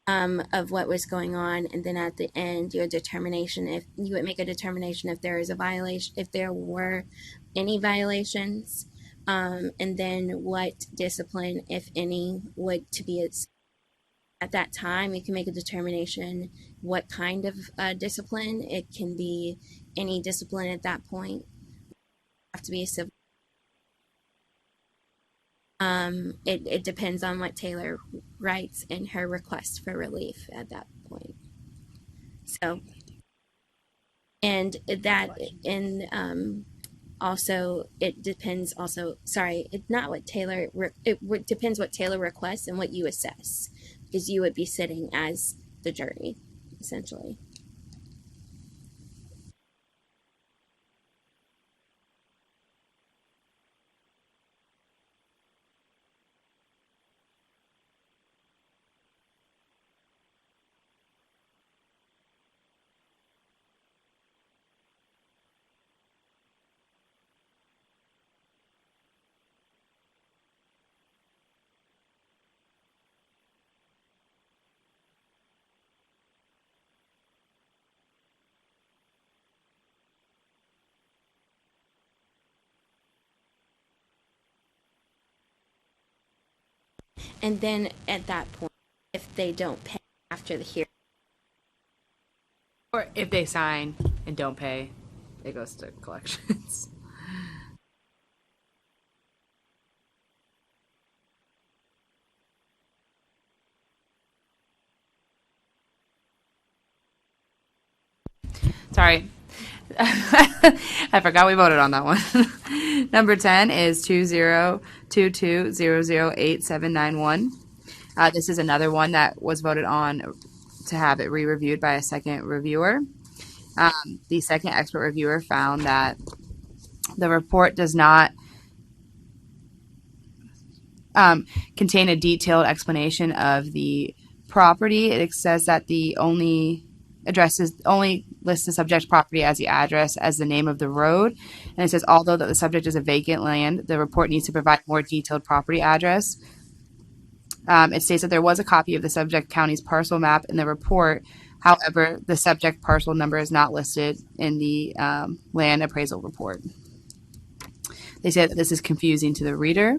of what was going on, and then at the end, your determination, if you would make a determination if there is a violation, if there were any violations, and then what discipline, if any, would to be at that time. You can make a determination what kind of discipline. It can be any discipline at that point. Have to be a civil. It depends on what Taylor writes in her request for relief at that point. So, and that, and also it depends. Also, sorry, it's not what Taylor. It depends what Taylor requests and what you assess, because you would be sitting as the jury, essentially. And then at that point, if they don't pay after the hearing, Or if they sign and don't pay, it goes to collections. Sorry. I forgot we voted on that one. Number 10 is 2022008791. This is another one that was voted on to have it re-reviewed by a second reviewer. The second expert reviewer found that the report does not contain a detailed explanation of the property. It says that the only lists the subject property as the address as the name of the road, and it says although that the subject is a vacant land, the report needs to provide more detailed property address. It states that there was a copy of the subject county's parcel map in the report. However, the subject parcel number is not listed in the land appraisal report. They say that this is confusing to the reader.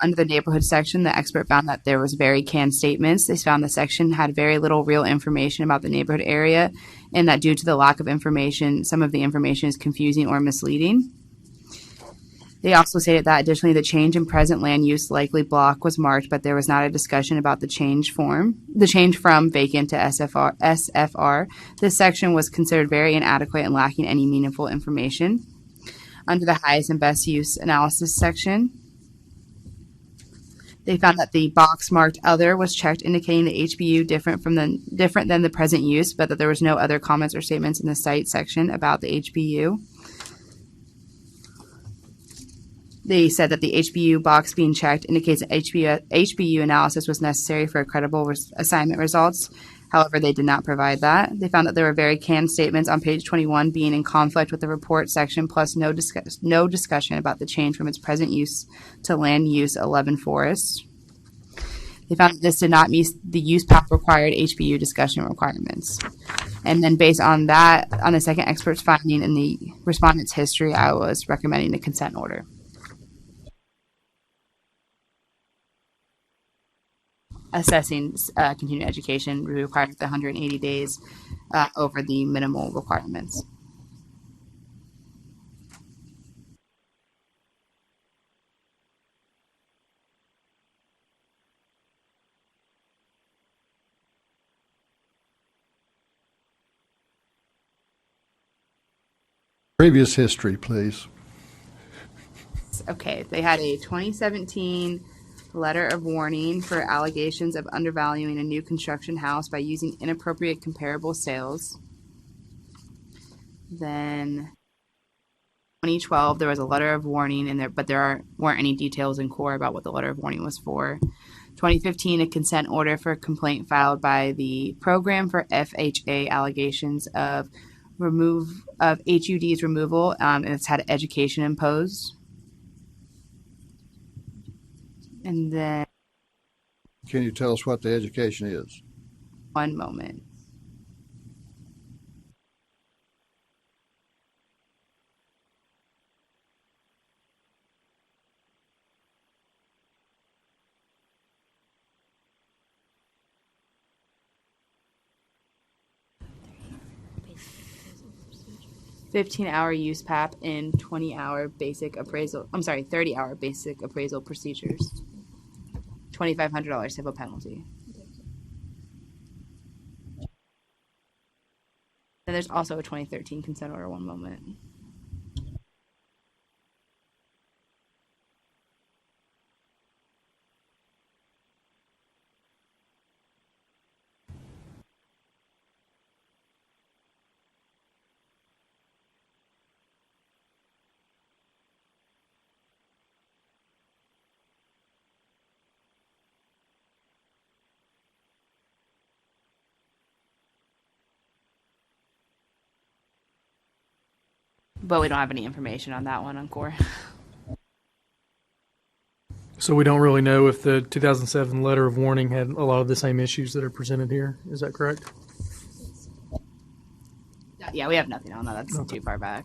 Under the neighborhood section, the expert found that there was very canned statements. They found the section had very little real information about the neighborhood area, and that due to the lack of information, some of the information is confusing or misleading. They also stated that additionally, the change in present land use likely block was marked, but there was not a discussion about the change from vacant to SFR. This section was considered very inadequate and lacking any meaningful information. Under the highest and best use analysis section, they found that the box marked other was checked, indicating the HBU different than the present use, but that there was no other comments or statements in the site section about the HBU. They said that the HBU box being checked indicates that HBU analysis was necessary for credible assignment results. However, they did not provide that. They found that there were very canned statements on page 21 being in conflict with the report section, plus no discussion about the change from its present use to land use 11 Forest. They found that this did not meet the use path required HBU discussion requirements. And then based on that, on the second expert's finding in the respondent's history, I was recommending the consent order. Assessing continuing education required the 180 days over the minimal requirements. Previous history, please. Okay, they had a 2017 letter of warning for allegations of undervaluing a new construction house by using inappropriate comparable sales. Then 2012, there was a letter of warning in there, but there weren't any details in core about what the letter of warning was for. 2015, a consent order for a complaint filed by the program for FHA allegations of HUD's removal, and it's had education imposed. And then, Can you tell us what the education is? one moment. $15-hour use PAP and 20-hour basic appraisal. 30-hour basic appraisal procedures. $2,500 civil penalty. Then there's also a 2013 consent order. One moment. But we don't have any information on that one on core. So we don't really know if the 2007 letter of warning had a lot of the same issues that are presented here. Is that correct? Yeah, we have nothing on that. That's Okay. too far back.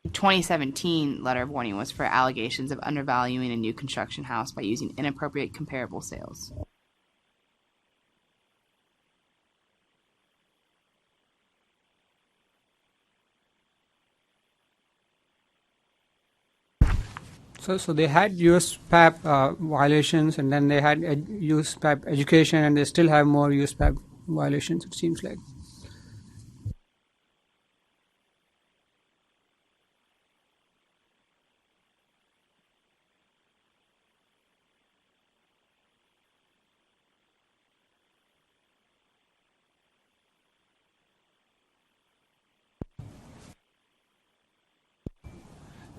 The 2017 letter of warning was for allegations of undervaluing a new construction house by using inappropriate comparable sales. So they had USPAP violations, and then they had USPAP education, and they still have more USPAP violations, it seems like.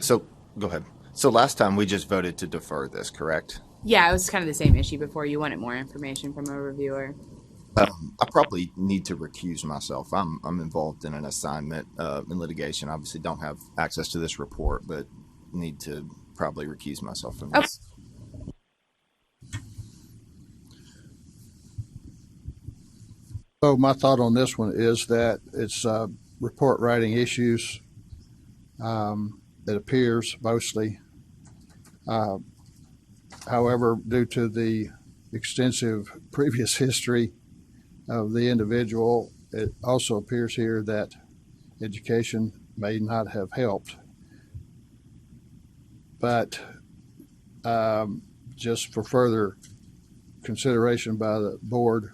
So go ahead. So last time we just voted to defer this, correct? Yeah, it was kind of the same issue before. You wanted more information from a reviewer. I probably need to recuse myself. I'm involved in an assignment in litigation. Obviously, don't have access to this report, but need to probably recuse myself from this. So my thought on this one is that it's report writing issues. It appears mostly. However, due to the extensive previous history of the individual, it also appears here that education may not have helped. But just for further consideration by the board,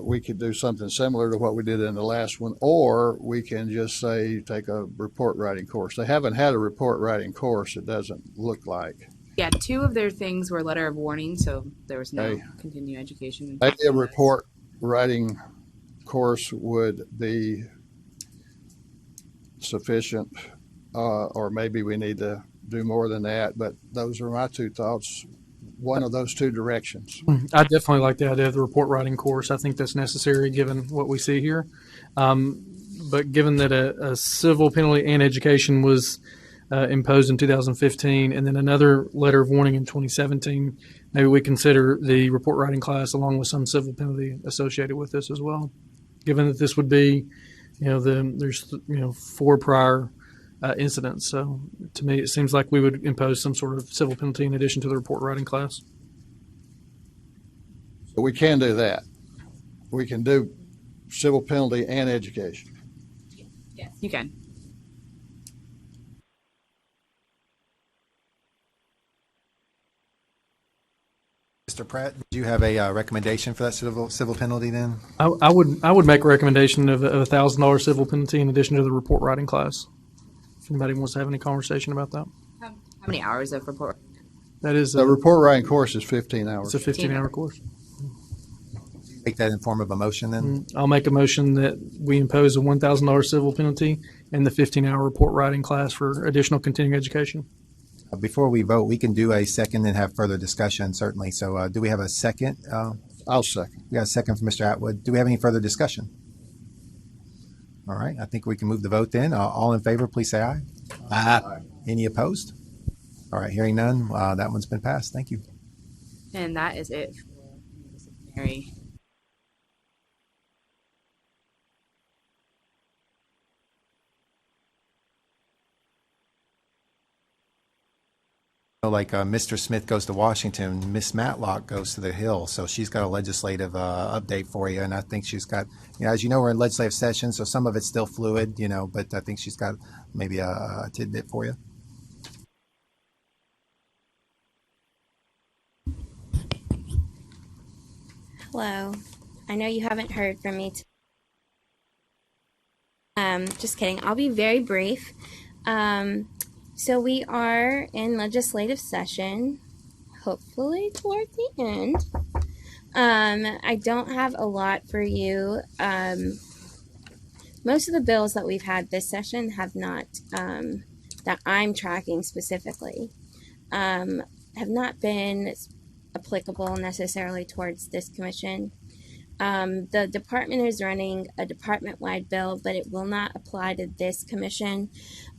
we could do something similar to what we did in the last one, or we can just say take a report writing course. They haven't had a report writing course, it doesn't look like. Yeah, two of their things were letter of warning, so there was no Okay. continuing education. Maybe a report writing course would be sufficient, or maybe we need to do more than that, but those are my two thoughts. One of those two directions. I definitely like the idea of the report writing course. I think that's necessary given what we see here. But given that a civil penalty and education was imposed in 2015 and then another letter of warning in 2017, maybe we consider the report writing class along with some civil penalty associated with this as well. Given that this would be, there's 4 prior incidents. So to me, it seems like we would impose some sort of civil penalty in addition to the report writing class. So we can do that. We can do civil penalty and education. Yes, you can. Mr. Pratt, do you have a recommendation for that civil penalty then? I would make a recommendation of a $1,000 civil penalty in addition to the report writing class. If anybody wants to have any conversation about that. How many hours of report? That is The report writing course is 15 hours. it's a 15-hour course. Make that in form of a motion then? I'll make a motion that we impose a $1,000 civil penalty and the 15-hour report writing class for additional continuing education. Before we vote, we can do a second and have further discussion, certainly. So do we have a second? I'll second. We got a second from Mr. Atwood. Do we have any further discussion? All right. I think we can move the vote then. All in favor, please say aye. Aye. Any opposed? All right. Hearing none, that one's been passed. Thank you. And that is it for disciplinary. Like Mr. Smith goes to Washington, Miss Matlock goes to the Hill. So she's got a legislative update for you. And I think she's got, as you know, we're in legislative session, so some of it's still fluid, but I think she's got maybe a tidbit for you. Hello. I know you haven't heard from me. Just kidding. I'll be very brief. So we are in legislative session, hopefully toward the end. I don't have a lot for you. Most of the bills that we've had this session have not, that I'm tracking specifically, have not been applicable necessarily towards this commission. The department is running a department-wide bill, but it will not apply to this commission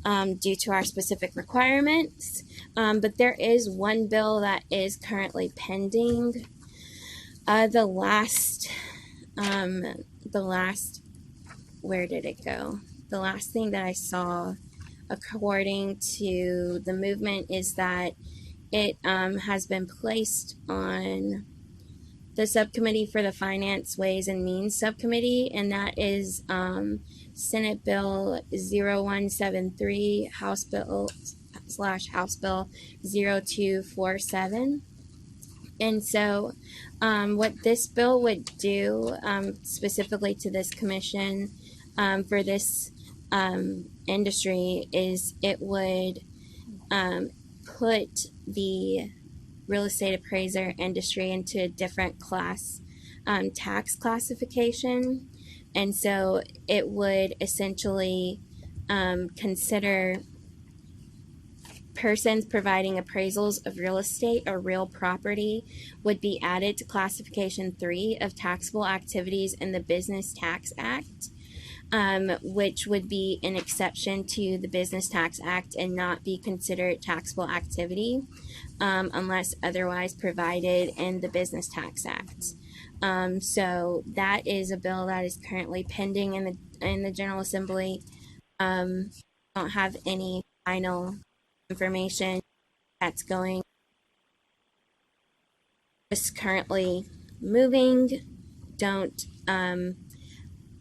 due to our specific requirements. But there is one bill that is currently pending. The last, where did it go? The last thing that I saw, according to the movement, is that it has been placed on the subcommittee for the Finance, Ways, and Means subcommittee, and that is Senate Bill 0173, House Bill /House Bill 0247. And so what this bill would do specifically to this commission for this industry is it would put the real estate appraiser industry into a different class, tax classification. And so it would essentially consider persons providing appraisals of real estate or real property would be added to classification 3 of taxable activities in the Business Tax Act, which would be an exception to the Business Tax Act and not be considered taxable activity unless otherwise provided in the Business Tax Act. So that is a bill that is currently pending in the General Assembly. Don't have any final information that's going. Just currently moving. Don't. I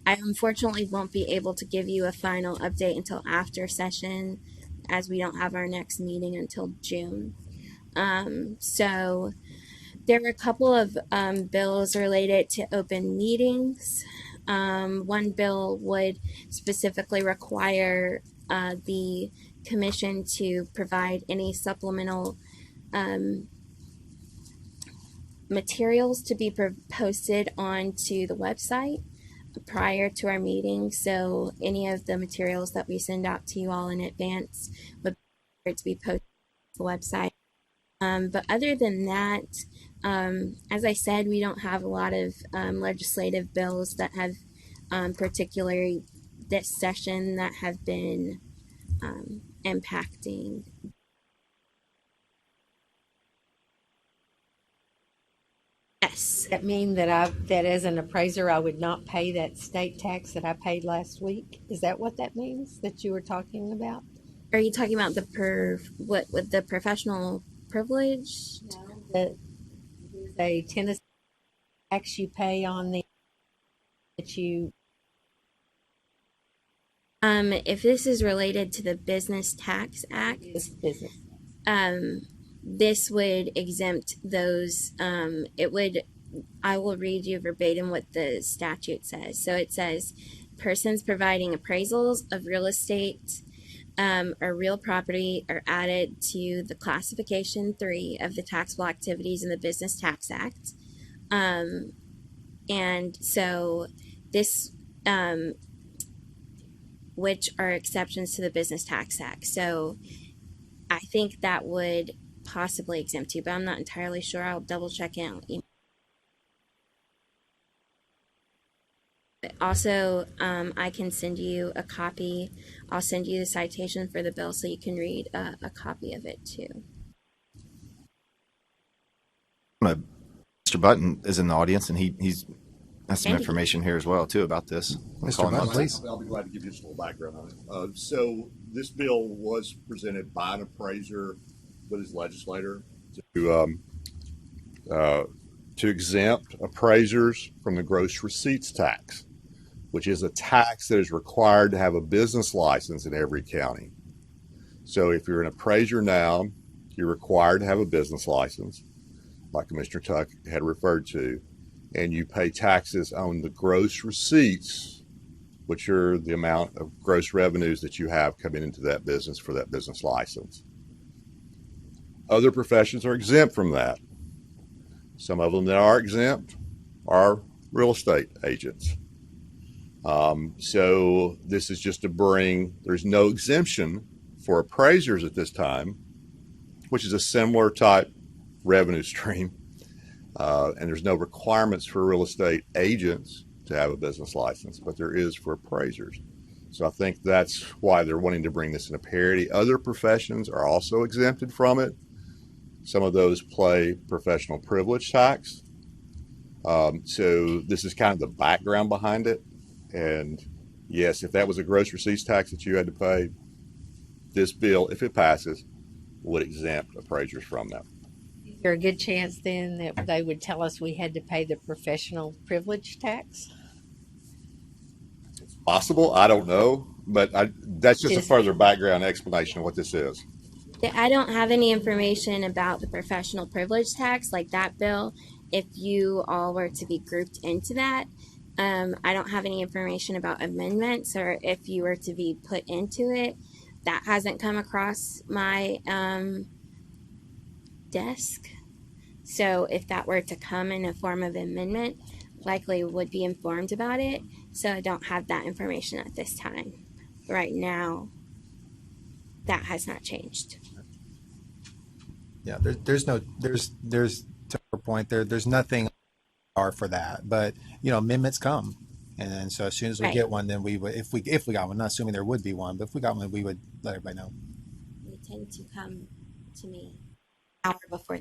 unfortunately won't be able to give you a final update until after session, as we don't have our next meeting until June. So there were a couple of bills related to open meetings. One bill would specifically require the commission to provide any supplemental materials to be posted onto the website prior to our meeting. So any of the materials that we send out to you all in advance would be to be posted on the website. But other than that, as I said, we don't have a lot of legislative bills that have, particularly this session, that have been impacting. Yes. That mean that as an appraiser, I would not pay that state tax that I paid last week? Is that what that means that you were talking about? Are you talking about what with the professional privilege? No, that a Tennessee tax you pay on that you. If this is related to the Business Tax Act, Business. This would exempt those. I will read you verbatim what the statute says. So it says, persons providing appraisals of real estate or real property are added to the classification 3 of the taxable activities in the Business Tax Act. And so this, which are exceptions to the Business Tax Act. So I think that would possibly exempt you, but I'm not entirely sure. I'll double check in. Also, I can send you a copy. I'll send you the citation for the bill so you can read a copy of it too. Mr. Button is in the audience, and he's has some information here as well too about this. Mr. Button, please. I'll be glad to give you just a little background on it. So this bill was presented by an appraiser with his legislator to exempt appraisers from the gross receipts tax, which is a tax that is required to have a business license in every county. So if you're an appraiser now, you're required to have a business license, like Commissioner Tuck had referred to, and you pay taxes on the gross receipts, which are the amount of gross revenues that you have coming into that business for that business license. Other professions are exempt from that. Some of them that are exempt are real estate agents. So this is just to bring, there's no exemption for appraisers at this time, which is a similar type revenue stream. And there's no requirements for real estate agents to have a business license, but there is for appraisers. So I think that's why they're wanting to bring this into parity. Other professions are also exempted from it. Some of those pay professional privilege tax. So this is kind of the background behind it. And yes, if that was a gross receipts tax that you had to pay, this bill, if it passes, would exempt appraisers from that. Is there a good chance then that they would tell us we had to pay the professional privilege tax? It's possible. I don't know. But that's just a further background explanation of what this is. I don't have any information about the professional privilege tax, like that bill. If you all were to be grouped into that, I don't have any information about amendments or if you were to be put into it. That hasn't come across my desk. So if that were to come in a form of amendment, likely would be informed about it. So I don't have that information at this time. right now, that has not changed. Yeah, there's to her point there's nothing are for that, but amendments come, and so as soon as we Right. get one, then we would if we got one, not assuming there would be one, but if we got one, we would let everybody know. They tend to come to me an hour before.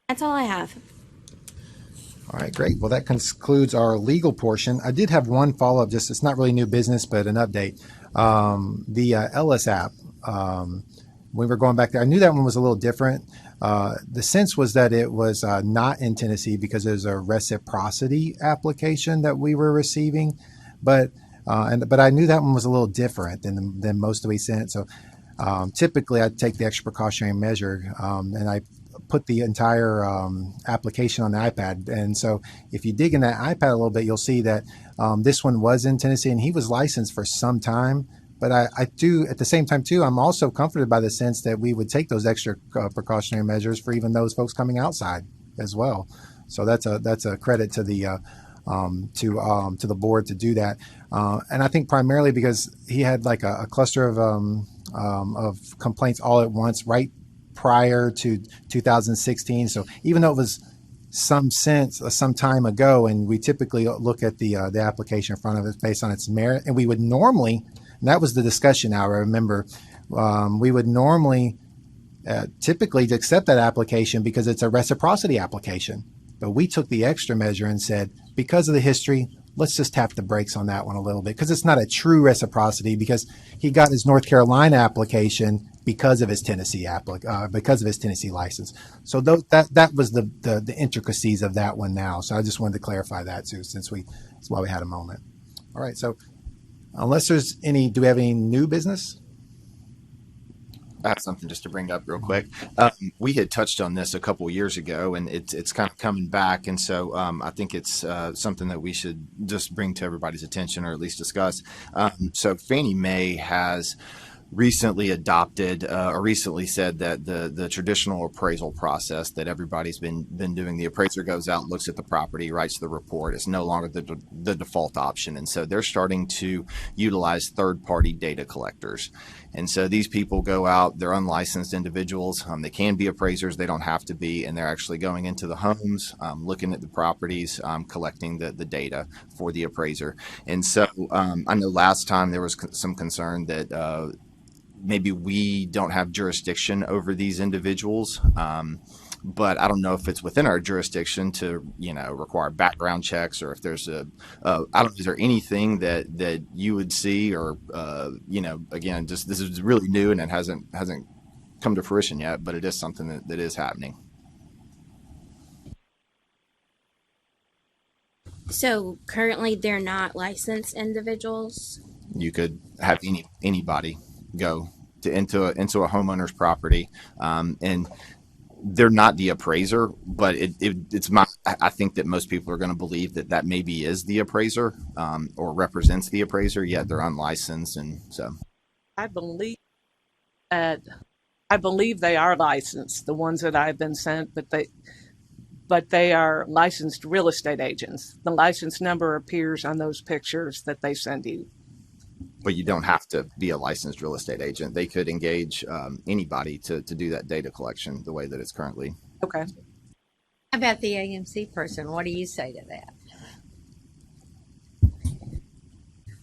That's all I have. All right, great. Well, that concludes our legal portion. I did have one follow up. Just it's not really new business, but an update. The Ellis app. We were going back there. I knew that one was a little different. The sense was that it was not in Tennessee because it was a reciprocity application that we were receiving, but but I knew that one was a little different than most that we sent. So typically, I take the extra precautionary measure and I put the entire application on the iPad. And so if you dig in that iPad a little bit, you'll see that this one was in Tennessee and he was licensed for some time. But I do, at the same time, too, I'm also comforted by the sense that we would take those extra precautionary measures for even those folks coming outside as well. So that's a credit to the to the board to do that. And I think primarily because he had like a cluster of complaints all at once right prior to 2016. So even though it was some time ago, and we typically look at the application in front of us based on its merit, and we would normally, and that was the discussion now, I remember, we would normally typically accept that application because it's a reciprocity application. But we took the extra measure and said, because of the history, let's just tap the brakes on that one a little bit because it's not a true reciprocity because he got his North Carolina application because of his Tennessee because of his Tennessee license. So that was the intricacies of that one now. So I just wanted to clarify that too, since that's why we had a moment. All right. So unless there's do we have any new business? I have something just to bring up real quick. We had touched on this a couple of years ago, and it's kind of coming back. And so I think it's something that we should just bring to everybody's attention, or at least discuss. So Fannie Mae has recently adopted or recently said that the traditional appraisal process that everybody's been doing, the appraiser goes out, looks at the property, writes the report, is no longer the default option. And so they're starting to utilize third-party data collectors. And so these people go out, they're unlicensed individuals. They can be appraisers, they don't have to be, and they're actually going into the homes, looking at the properties, collecting the data for the appraiser. And so I know last time there was some concern that maybe we don't have jurisdiction over these individuals. But I don't know if it's within our jurisdiction to, require background checks, or if there's I don't know, is there anything that you would see, or, again, just this is really new and it hasn't come to fruition yet, but it is something that is happening. So currently they're not licensed individuals. You could have anybody go into a homeowner's property, and they're not the appraiser, but I think that most people are going to believe that maybe is the appraiser, or represents the appraiser, yet they're unlicensed. And so I believe they are licensed, the ones that I've been sent, but they are licensed real estate agents. The license number appears on those pictures that they send you. But you don't have to be a licensed real estate agent. They could engage anybody to do that data collection the way that it's currently. Okay. How about the AMC person? What do you say to that?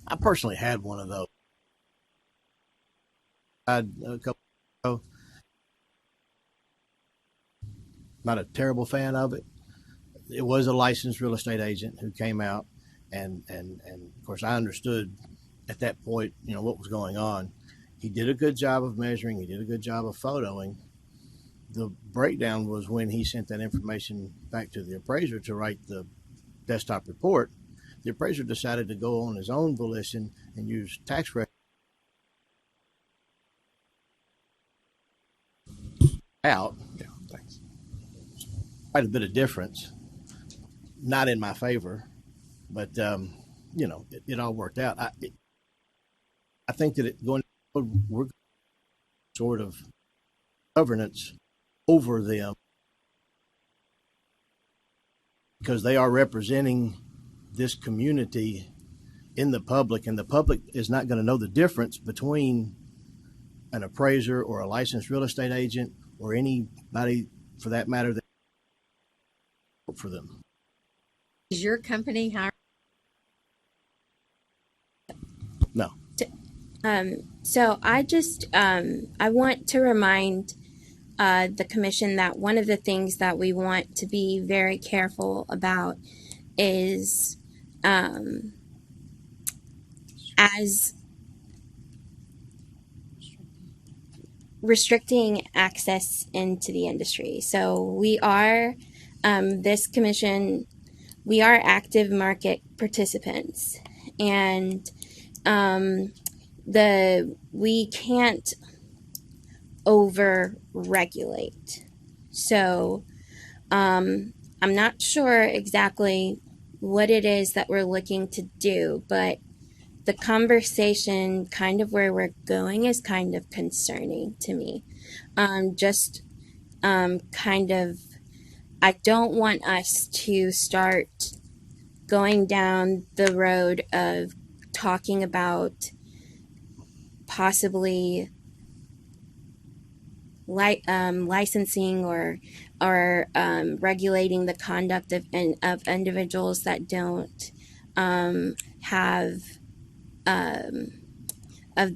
I personally had one of those. I had a couple ago. Not a terrible fan of it. It was a licensed real estate agent who came out, and of course I understood at that point, what was going on. He did a good job of measuring. He did a good job of photoing. The breakdown was when he sent that information back to the appraiser to write the desktop report. The appraiser decided to go on his own volition and use tax records out. Yeah, thanks. Quite a bit of difference. Not in my favor, but it all worked out. I think that we're sort of governance over them because they are representing this community in the public, and the public is not going to know the difference between an appraiser or a licensed real estate agent or anybody for that matter that for them. Is your company hiring? No. So I just I want to remind the commission that one of the things that we want to be very careful about is as restricting access into the industry. So we are, this commission, we are active market participants, and we can't over regulate. So I'm not sure exactly what it is that we're looking to do, but the conversation kind of where we're going is kind of concerning to me. Kind of, I don't want us to start going down the road of talking about possibly licensing or regulating the conduct of individuals that don't have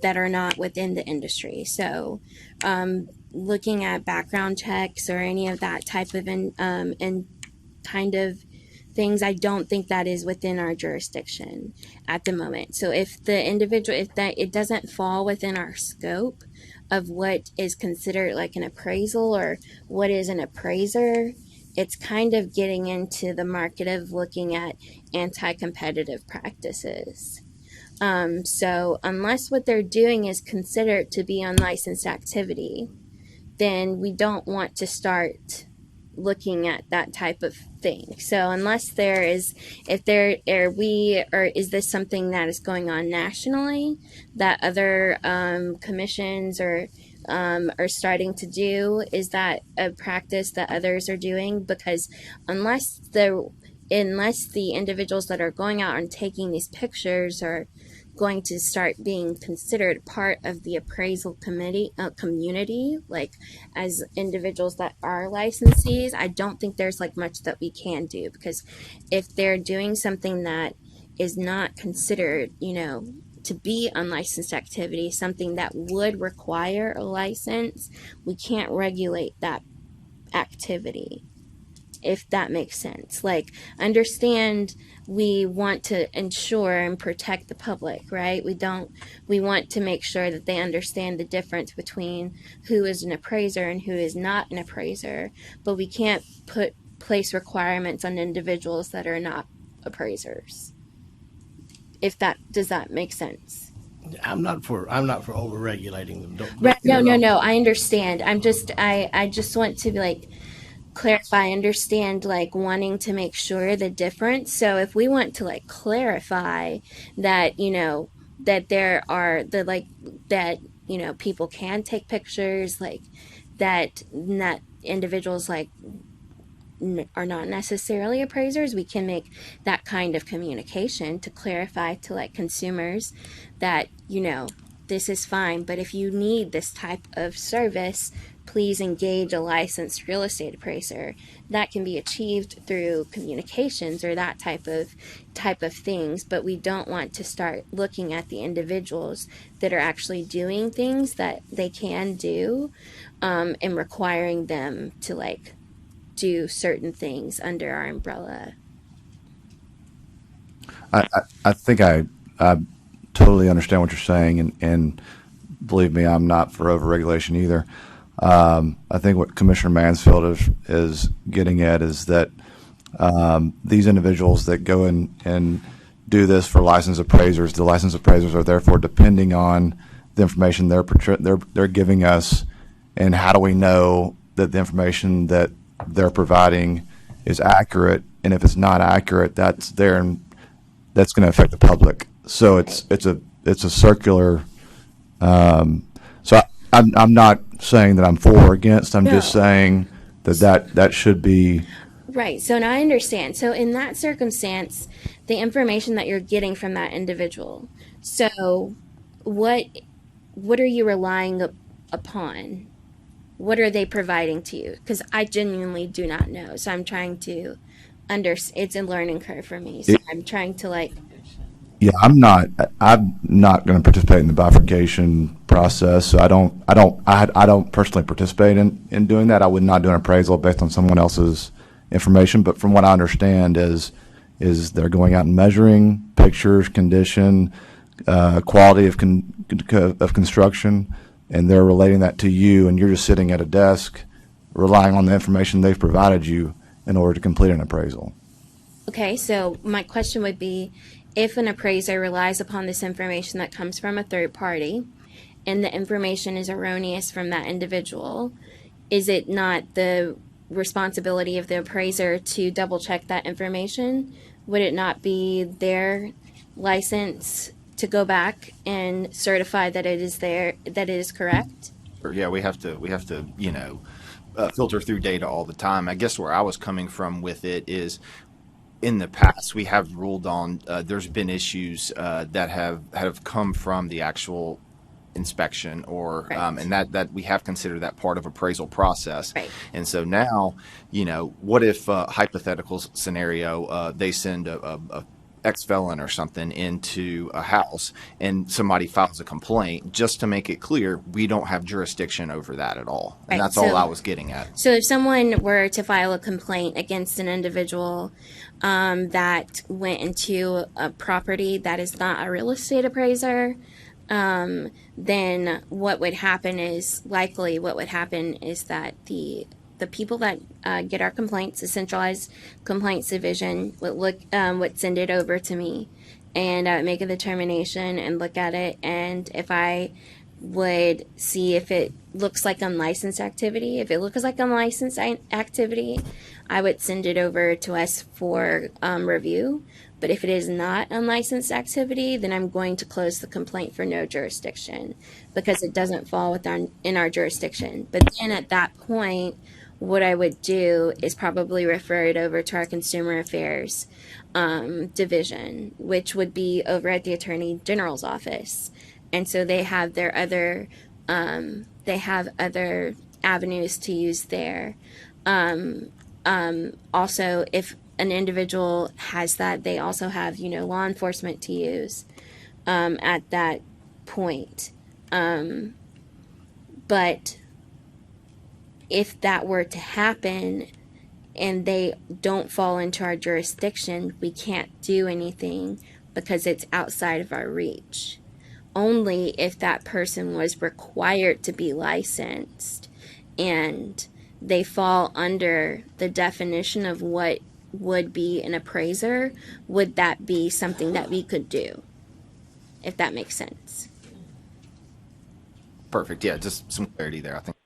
that are not within the industry. So looking at background checks or any of that type of and kind of things, I don't think that is within our jurisdiction at the moment. So if it doesn't fall within our scope of what is considered like an appraisal or what is an appraiser, it's kind of getting into the market of looking at anti-competitive practices. So unless what they're doing is considered to be unlicensed activity, then we don't want to start looking at that type of thing. So unless there is, is this something that is going on nationally that other commissions are starting to do? Is that a practice that others are doing? Because unless the individuals that are going out and taking these pictures are going to start being considered part of the appraisal community, like as individuals that are licensees, I don't think there's like much that we can do, because if they're doing something that is not considered, to be unlicensed activity, something that would require a license, we can't regulate that activity, if that makes sense. Like, understand, we want to ensure and protect the public, right? We want to make sure that they understand the difference between who is an appraiser and who is not an appraiser, but we can't place requirements on individuals that are not appraisers. Does that make sense? I'm not for over regulating them. No. I understand. I just want to clarify, understand, wanting to make sure the difference. So if we want to clarify that, that there are that people can take pictures, that not individuals are not necessarily appraisers, we can make that kind of communication to clarify to consumers that this is fine, but if you need this type of service, please engage a licensed real estate appraiser. That can be achieved through communications or that type of things, but we don't want to start looking at the individuals that are actually doing things that they can do, and requiring them to do certain things under our umbrella. I think I totally understand what you're saying, and believe me, I'm not for overregulation either. I think what Commissioner Mansfield is getting at is that these individuals that go in and do this for licensed appraisers, the licensed appraisers are therefore depending on the information they're giving us, and how do we know that the information that they're providing is accurate? And if it's not accurate, that's there, and that's going to affect the public. So it's a circular. So I'm not saying that I'm for or against. I'm just saying that should be Right. So now I understand. So in that circumstance, the information that you're getting from that individual. So what what are you relying upon? What are they providing to you? Because I genuinely do not know. So I'm trying to it's a learning curve for me. So It, I'm trying to like, yeah, I'm not going to participate in the bifurcation process. So I don't personally participate in doing that. I would not do an appraisal based on someone else's information. But from what I understand is they're going out and measuring pictures, condition, quality of construction, and they're relating that to you, and you're just sitting at a desk relying on the information they've provided you in order to complete an appraisal. okay, so my question would be, if an appraiser relies upon this information that comes from a third party and the information is erroneous from that individual, is it not the responsibility of the appraiser to double check that information? Would it not be their license to go back and certify that it is that it is correct? Or, yeah, we have to, filter through data all the time. I guess where I was coming from with it is, in the past we have ruled on there's been issues that have come from the actual inspection, or Right. and that we have considered that part of appraisal process. Right. And so now, what if hypothetical scenario, they send a ex-felon or something into a house and somebody files a complaint, just to make it clear we don't have jurisdiction over that at all. And Right, that's all so- I was getting at. So if someone were to file a complaint against an individual that went into a property that is not a real estate appraiser, then what would happen is that the people that get our complaints, the centralized complaints division, would send it over to me, and I would make a determination and look at it, and if I would see if it looks like unlicensed activity. If it looks like unlicensed activity, I would send it over to us for review. But if it is not unlicensed activity, then I'm going to close the complaint for no jurisdiction, because it doesn't fall in our jurisdiction. But then at that point, what I would do is probably refer it over to our Consumer Affairs division, which would be over at the Attorney General's office. And so they have their other avenues to use there. Also, if an individual has that, they also have law enforcement to use at that point. But if that were to happen and they don't fall into our jurisdiction, we can't do anything because it's outside of our reach. Only if that person was required to be licensed and they fall under the definition of what would be an appraiser, would that be something that we could do, if that makes sense. Perfect. Yeah, just some clarity there, I think.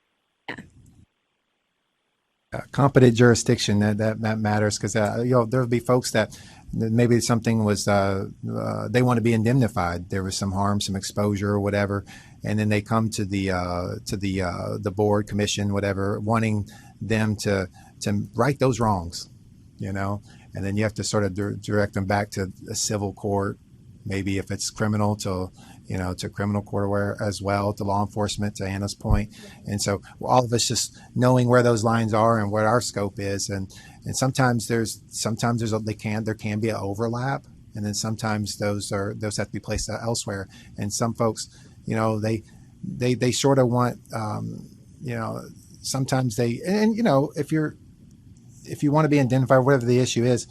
Competent jurisdiction, that matters, because there'll be folks that maybe something was they want to be indemnified. There was some harm, some exposure, or whatever, and then they come to the board, commission, whatever, wanting them to right those wrongs, and then you have to sort of direct them back to a civil court, maybe if it's criminal to criminal court as well, to law enforcement, to Anna's point. And so all of us just knowing where those lines are and what our scope is. And sometimes there can be an overlap. And then sometimes those have to be placed elsewhere. And some folks, they sort of want, sometimes if you want to be indemnified, whatever the issue is,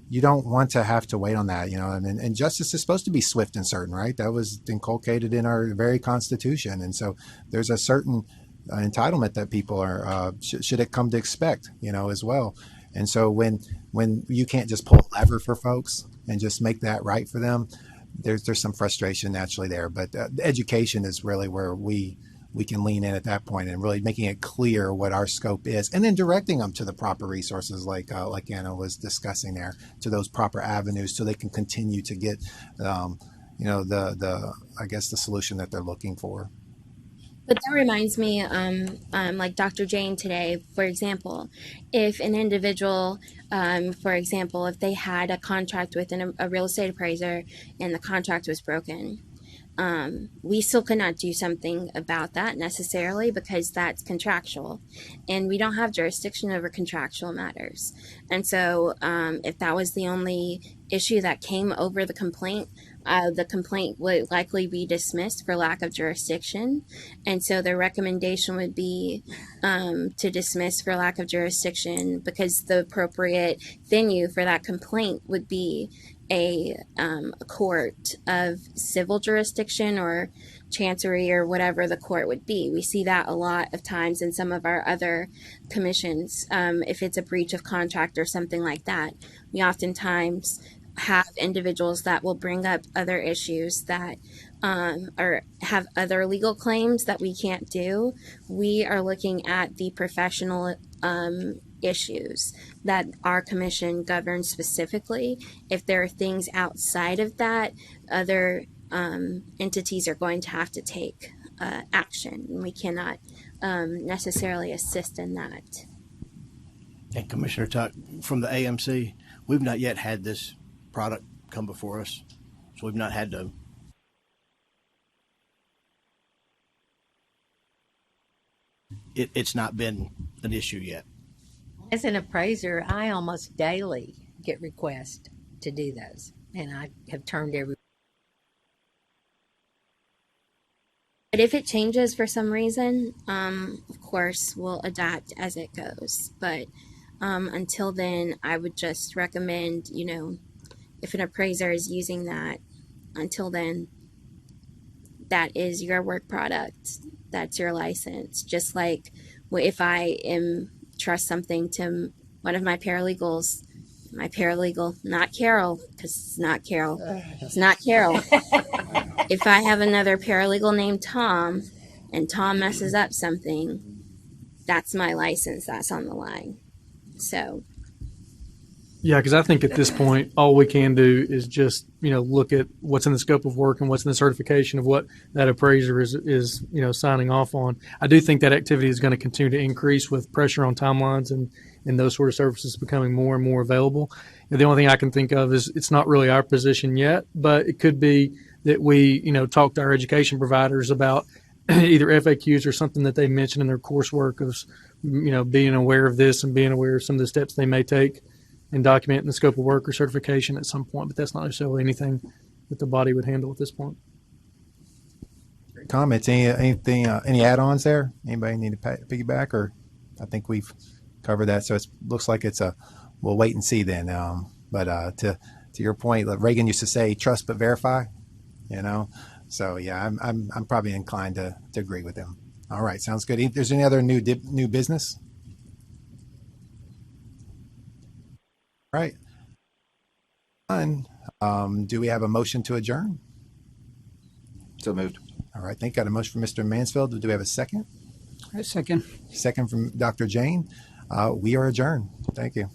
you don't want to have to wait on that, and justice is supposed to be swift and certain, right? That was inculcated in our very Constitution. And so there's a certain entitlement that people are, should it come to expect, as well. And so when you can't just pull a lever for folks and just make that right for them, there's some frustration naturally there. But education is really where we can lean in at that point, and really making it clear what our scope is, and then directing them to the proper resources, like Anna was discussing there, to those proper avenues, so they can continue to get, the solution that they're looking for. But that reminds me, like Dr. Jane today, for example, if an individual, for example, if they had a contract with a real estate appraiser and the contract was broken, we still could not do something about that necessarily because that's contractual, and we don't have jurisdiction over contractual matters. And so, if that was the only issue that came over the complaint would likely be dismissed for lack of jurisdiction. And so the recommendation would be to dismiss for lack of jurisdiction, because the appropriate venue for that complaint would be a court of civil jurisdiction or chancery or whatever the court would be. We see that a lot of times in some of our other commissions. If it's a breach of contract or something like that, we oftentimes have individuals that will bring up other issues that or have other legal claims that we can't do. We are looking at the professional issues that our commission governs specifically. If there are things outside of that, other entities are going to have to take action. We cannot necessarily assist in that. And Commissioner Tuck, from the AMC, we've not yet had this product come before us, so we've not had to. It's not been an issue yet. As an appraiser, I almost daily get requests to do those, and I have turned every. But if it changes for some reason, of course, we'll adapt as it goes. But until then, I would just recommend, if an appraiser is using that, until then, that is your work product. That's your license. Just like if I trust something to one of my paralegals, not Carol, because it's not Carol. It's not Carol. If I have another paralegal named Tom, and Tom messes up something, that's my license. That's on the line. So. Yeah, because I think at this point, all we can do is just, look at what's in the scope of work and what's in the certification of what that appraiser is signing off on. I do think that activity is going to continue to increase with pressure on timelines and those sort of services becoming more and more available. And the only thing I can think of is it's not really our position yet, but it could be that we, talk to our education providers about either FAQs or something that they mention in their coursework of, being aware of this and being aware of some of the steps they may take and document in the scope of work or certification at some point, but that's not necessarily anything that the body would handle at this point. Comments? Anything? Any add-ons there? Anybody need to piggyback? Or I think we've covered that. So it looks like we'll wait and see then. But to your point, like Reagan used to say, trust but verify. So yeah, I'm probably inclined to agree with him. All right, sounds good. If there's any other new business? All right. Do we have a motion to adjourn? So moved. All right. Thank you. Got a motion from Mr. Mansfield. Do we have a second? A second. Second from Dr. Jane. We are adjourned. Thank you.